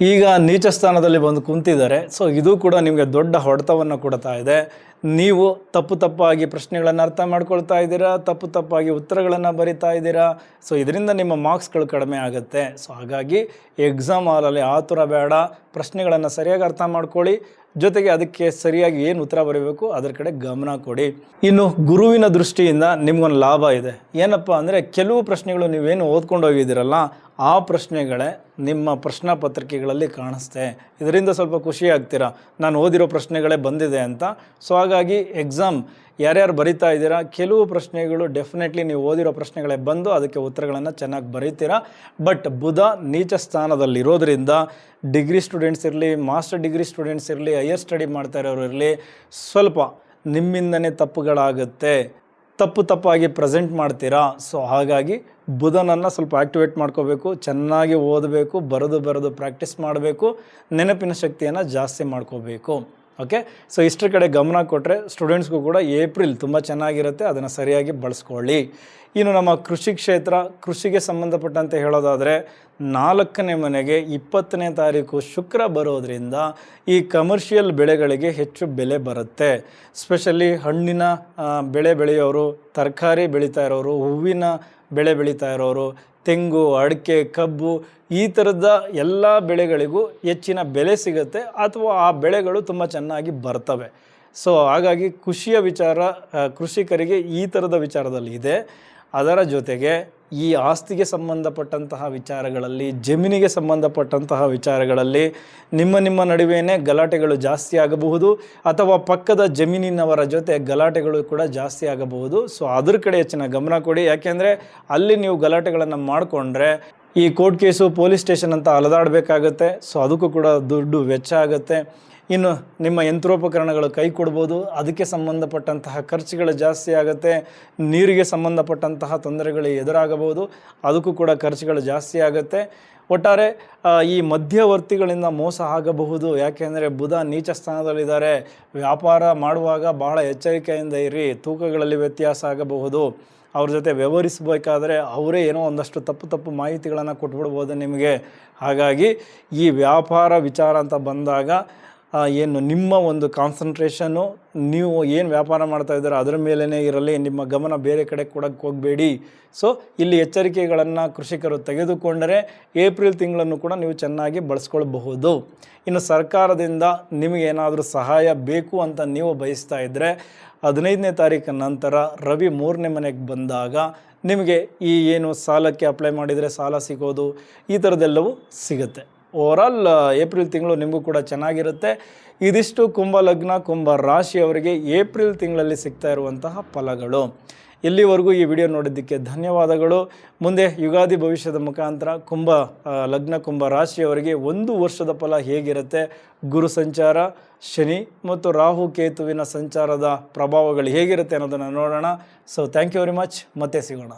ಈಗ ನೀಚ ಸ್ಥಾನದಲ್ಲಿ ಬಂದು ಕುಂತಿದ್ದಾರೆ. ಸೊ ಇದು ಕೂಡ ನಿಮಗೆ ದೊಡ್ಡ ಹೊಡೆತವನ್ನು ಕೊಡ್ತಾ ಇದೆ. ನೀವು ತಪ್ಪಾಗಿ ಪ್ರಶ್ನೆಗಳನ್ನು ಅರ್ಥ ಮಾಡ್ಕೊಳ್ತಾ ಇದ್ದೀರಾ, ತಪ್ಪಾಗಿ ಉತ್ತರಗಳನ್ನು ಬರಿತಾ ಇದ್ದೀರಾ. ಸೊ ಇದರಿಂದ ನಿಮ್ಮ ಮಾರ್ಕ್ಸ್ಗಳು ಕಡಿಮೆ ಆಗುತ್ತೆ. ಸೊ ಹಾಗಾಗಿ ಎಕ್ಸಾಮ್ ಹಾಲಲ್ಲಿ ಆತುರ ಬೇಡ. ಪ್ರಶ್ನೆಗಳನ್ನು ಸರಿಯಾಗಿ ಅರ್ಥ ಮಾಡ್ಕೊಳ್ಳಿ. ಜೊತೆಗೆ ಅದಕ್ಕೆ ಸರಿಯಾಗಿ ಏನು ಉತ್ತರ ಬರೀಬೇಕು ಅದರ ಕಡೆ ಗಮನ ಕೊಡಿ. ಇನ್ನು ಗುರುವಿನ ದೃಷ್ಟಿಯಿಂದ ನಿಮ್ಗೊಂದು ಲಾಭ ಇದೆ. ಏನಪ್ಪ ಅಂದರೆ, ಕೆಲವು ಪ್ರಶ್ನೆಗಳು ನೀವೇನು ಓದ್ಕೊಂಡು ಹೋಗಿದ್ದೀರಲ್ಲ, ಆ ಪ್ರಶ್ನೆಗಳೇ ನಿಮ್ಮ ಪ್ರಶ್ನಾ ಪತ್ರಿಕೆಗಳಲ್ಲಿ ಕಾಣಿಸ್ತೆ. ಇದರಿಂದ ಸ್ವಲ್ಪ ಖುಷಿ ಆಗ್ತೀರಾ, ನಾನು ಓದಿರೋ ಪ್ರಶ್ನೆಗಳೇ ಬಂದಿದೆ ಅಂತ. ಸೊ ಹಾಗಾಗಿ ಎಕ್ಸಾಮ್ ಯಾರ್ಯಾರು ಬರಿತಾ ಇದ್ದೀರಾ, ಕೆಲವು ಪ್ರಶ್ನೆಗಳು ಡೆಫಿನೆಟ್ಲಿ ನೀವು ಓದಿರೋ ಪ್ರಶ್ನೆಗಳೇ ಬಂದು ಅದಕ್ಕೆ ಉತ್ತರಗಳನ್ನು ಚೆನ್ನಾಗಿ ಬರೀತೀರಾ. ಬಟ್ ಬುಧ ನೀಚ ಸ್ಥಾನದಲ್ಲಿರೋದ್ರಿಂದ ಡಿಗ್ರಿ ಸ್ಟೂಡೆಂಟ್ಸ್ ಇರಲಿ, ಮಾಸ್ಟರ್ ಡಿಗ್ರಿ ಸ್ಟೂಡೆಂಟ್ಸ್ ಇರಲಿ, ಹೈಯರ್ ಸ್ಟಡಿ ಮಾಡ್ತಾ ಇರೋರು ಇರಲಿ, ಸ್ವಲ್ಪ ನಿಮ್ಮಿಂದನೇ ತಪ್ಪುಗಳಾಗುತ್ತೆ. ತಪ್ಪಾಗಿ ಪ್ರೆಸೆಂಟ್ ಮಾಡ್ತೀರಾ. ಸೊ ಹಾಗಾಗಿ ಬುಧನನ್ನು ಸ್ವಲ್ಪ ಆ್ಯಕ್ಟಿವೇಟ್ ಮಾಡ್ಕೋಬೇಕು. ಚೆನ್ನಾಗಿ ಓದಬೇಕು, ಬರೆದು ಪ್ರಾಕ್ಟೀಸ್ ಮಾಡಬೇಕು. ನೆನಪಿನ ಶಕ್ತಿಯನ್ನು ಜಾಸ್ತಿ ಮಾಡ್ಕೋಬೇಕು. ಓಕೆ, ಸೊ ಇಷ್ಟರ ಕಡೆ ಗಮನ ಕೊಟ್ಟರೆ ಸ್ಟೂಡೆಂಟ್ಸ್ಗೂ ಕೂಡ ಏಪ್ರಿಲ್ ತುಂಬ ಚೆನ್ನಾಗಿರುತ್ತೆ. ಅದನ್ನು ಸರಿಯಾಗಿ ಬಳಸ್ಕೊಳ್ಳಿ. ಇನ್ನು ನಮ್ಮ ಕೃಷಿ ಕ್ಷೇತ್ರ, ಕೃಷಿಗೆ ಸಂಬಂಧಪಟ್ಟಂತೆ ಹೇಳೋದಾದರೆ 4ನೇ ಮನೆಗೆ 20ನೇ ತಾರೀಕು ಶುಕ್ರ ಬರೋದ್ರಿಂದ ಈ ಕಮರ್ಷಿಯಲ್ ಬೆಳೆಗಳಿಗೆ ಹೆಚ್ಚು ಬೆಲೆ ಬರುತ್ತೆ. ಸ್ಪೆಷಲಿ ಹಣ್ಣಿನ ಬೆಳೆ ಬೆಳೆಯೋರು, ತರಕಾರಿ ಬೆಳೀತಾ ಇರೋರು, ಹೂವಿನ ಬೆಳೆ ಬೆಳೀತಾ ಇರೋರು, ತೆಂಗು, ಅಡಿಕೆ, ಕಬ್ಬು, ಈ ಥರದ ಎಲ್ಲ ಬೆಳೆಗಳಿಗೂ ಹೆಚ್ಚಿನ ಬೆಲೆ ಸಿಗುತ್ತೆ ಅಥವಾ ಆ ಬೆಳೆಗಳು ತುಂಬ ಚೆನ್ನಾಗಿ ಬರ್ತವೆ. ಸೊ ಹಾಗಾಗಿ ಖುಷಿಯ ವಿಚಾರ ಕೃಷಿಕರಿಗೆ ಈ ಥರದ ವಿಚಾರದಲ್ಲಿ ಇದೆ. ಅದರ ಜೊತೆಗೆ ಈ ಆಸ್ತಿಗೆ ಸಂಬಂಧಪಟ್ಟಂತಹ ವಿಚಾರಗಳಲ್ಲಿ, ಜಮೀನಿಗೆ ಸಂಬಂಧಪಟ್ಟಂತಹ ವಿಚಾರಗಳಲ್ಲಿ ನಿಮ್ಮ ನಡುವೆಯೇ ಗಲಾಟೆಗಳು ಜಾಸ್ತಿ ಆಗಬಹುದು ಅಥವಾ ಪಕ್ಕದ ಜಮೀನಿನವರ ಜೊತೆ ಗಲಾಟೆಗಳು ಕೂಡ ಜಾಸ್ತಿ ಆಗಬಹುದು. ಸೊ ಅದ್ರ ಕಡೆ ಹೆಚ್ಚಿನ ಗಮನ ಕೊಡಿ. ಯಾಕೆಂದರೆ ಅಲ್ಲಿ ನೀವು ಗಲಾಟೆಗಳನ್ನು ಮಾಡಿಕೊಂಡ್ರೆ ಈ ಕೋರ್ಟ್ ಕೇಸು, ಪೊಲೀಸ್ ಸ್ಟೇಷನ್ ಅಂತ ಅಲದಾಡಬೇಕಾಗತ್ತೆ. ಸೊ ಅದಕ್ಕೂ ಕೂಡ ದುಡ್ಡು ವೆಚ್ಚ ಆಗುತ್ತೆ. ಇನ್ನು ನಿಮ್ಮ ಯಂತ್ರೋಪಕರಣಗಳು ಕೈ ಕೊಡ್ಬೋದು, ಅದಕ್ಕೆ ಸಂಬಂಧಪಟ್ಟಂತಹ ಖರ್ಚುಗಳು ಜಾಸ್ತಿ ಆಗುತ್ತೆ. ನೀರಿಗೆ ಸಂಬಂಧಪಟ್ಟಂತಹ ತೊಂದರೆಗಳು ಎದುರಾಗಬಹುದು, ಅದಕ್ಕೂ ಕೂಡ ಖರ್ಚುಗಳು ಜಾಸ್ತಿ ಆಗುತ್ತೆ. ಒಟ್ಟಾರೆ ಈ ಮಧ್ಯವರ್ತಿಗಳಿಂದ ಮೋಸ ಆಗಬಹುದು. ಯಾಕೆಂದರೆ ಬುಧ ನೀಚ ಸ್ಥಾನದಲ್ಲಿದ್ದಾರೆ. ವ್ಯಾಪಾರ ಮಾಡುವಾಗ ಬಹಳ ಎಚ್ಚರಿಕೆಯಿಂದ ಇರಿ. ತೂಕಗಳಲ್ಲಿ ವ್ಯತ್ಯಾಸ ಆಗಬಹುದು. ಅವ್ರ ಜೊತೆ ವ್ಯವಹರಿಸಬೇಕಾದ್ರೆ ಅವರೇ ಏನೋ ಒಂದಷ್ಟು ತಪ್ಪು ಮಾಹಿತಿಗಳನ್ನು ಕೊಟ್ಬಿಡ್ಬೋದು ನಿಮಗೆ. ಹಾಗಾಗಿ ಈ ವ್ಯಾಪಾರ ವಿಚಾರ ಅಂತ ಬಂದಾಗ ಏನು ನಿಮ್ಮ ಒಂದು ಕಾನ್ಸಂಟ್ರೇಷನ್ನು, ನೀವು ಏನು ವ್ಯಾಪಾರ ಮಾಡ್ತಾ ಇದ್ದೀರೋ ಅದರ ಮೇಲೇ ಇರಲಿ. ನಿಮ್ಮ ಗಮನ ಬೇರೆ ಕಡೆ ಕೊಡೋಕ್ಕೆ ಹೋಗಬೇಡಿ. ಸೊ ಇಲ್ಲಿ ಎಚ್ಚರಿಕೆಗಳನ್ನು ಕೃಷಿಕರು ತೆಗೆದುಕೊಂಡರೆ ಏಪ್ರಿಲ್ ತಿಂಗಳನ್ನು ಕೂಡ ನೀವು ಚೆನ್ನಾಗಿ ಬಳಸ್ಕೊಳ್ಬಹುದು. ಇನ್ನು ಸರ್ಕಾರದಿಂದ ನಿಮಗೇನಾದರೂ ಸಹಾಯ ಬೇಕು ಅಂತ ನೀವು ಬಯಸ್ತಾ ಇದ್ದರೆ 15ನೇ ತಾರೀಕು ನಂತರ ರವಿ 3ನೇ ಮನೆಗೆ ಬಂದಾಗ ನಿಮಗೆ ಈ ಏನು ಸಾಲಕ್ಕೆ ಅಪ್ಲೈ ಮಾಡಿದರೆ ಸಾಲ ಸಿಗೋದು, ಈ ಥರದ್ದೆಲ್ಲವೂ ಸಿಗುತ್ತೆ. ಓವರಾಲ್ ಏಪ್ರಿಲ್ ತಿಂಗಳು ನಿಮಗೂ ಕೂಡ ಚೆನ್ನಾಗಿರುತ್ತೆ. ಇದಿಷ್ಟು ಕುಂಭ ಲಗ್ನ, ಕುಂಭ ರಾಶಿಯವರಿಗೆ ಏಪ್ರಿಲ್ ತಿಂಗಳಲ್ಲಿ ಸಿಗ್ತಾ ಇರುವಂತಹ ಫಲಗಳು. ಇಲ್ಲಿವರೆಗೂ ಈ ವಿಡಿಯೋ ನೋಡಿದ್ದಕ್ಕೆ ಧನ್ಯವಾದಗಳು. ಮುಂದೆ ಯುಗಾದಿ ಭವಿಷ್ಯದ ಮುಖಾಂತರ ಕುಂಭ ಲಗ್ನ, ಕುಂಭ ರಾಶಿಯವರಿಗೆ 1 ವರ್ಷದ ಫಲ ಹೇಗಿರುತ್ತೆ, ಗುರು ಸಂಚಾರ, ಶನಿ ಮತ್ತು ರಾಹು ಕೇತುವಿನ ಸಂಚಾರದ ಪ್ರಭಾವಗಳು ಹೇಗಿರುತ್ತೆ ಅನ್ನೋದನ್ನು ನೋಡೋಣ. So thank you very much. ಮತ್ತೆ ಸಿಗೋಣ.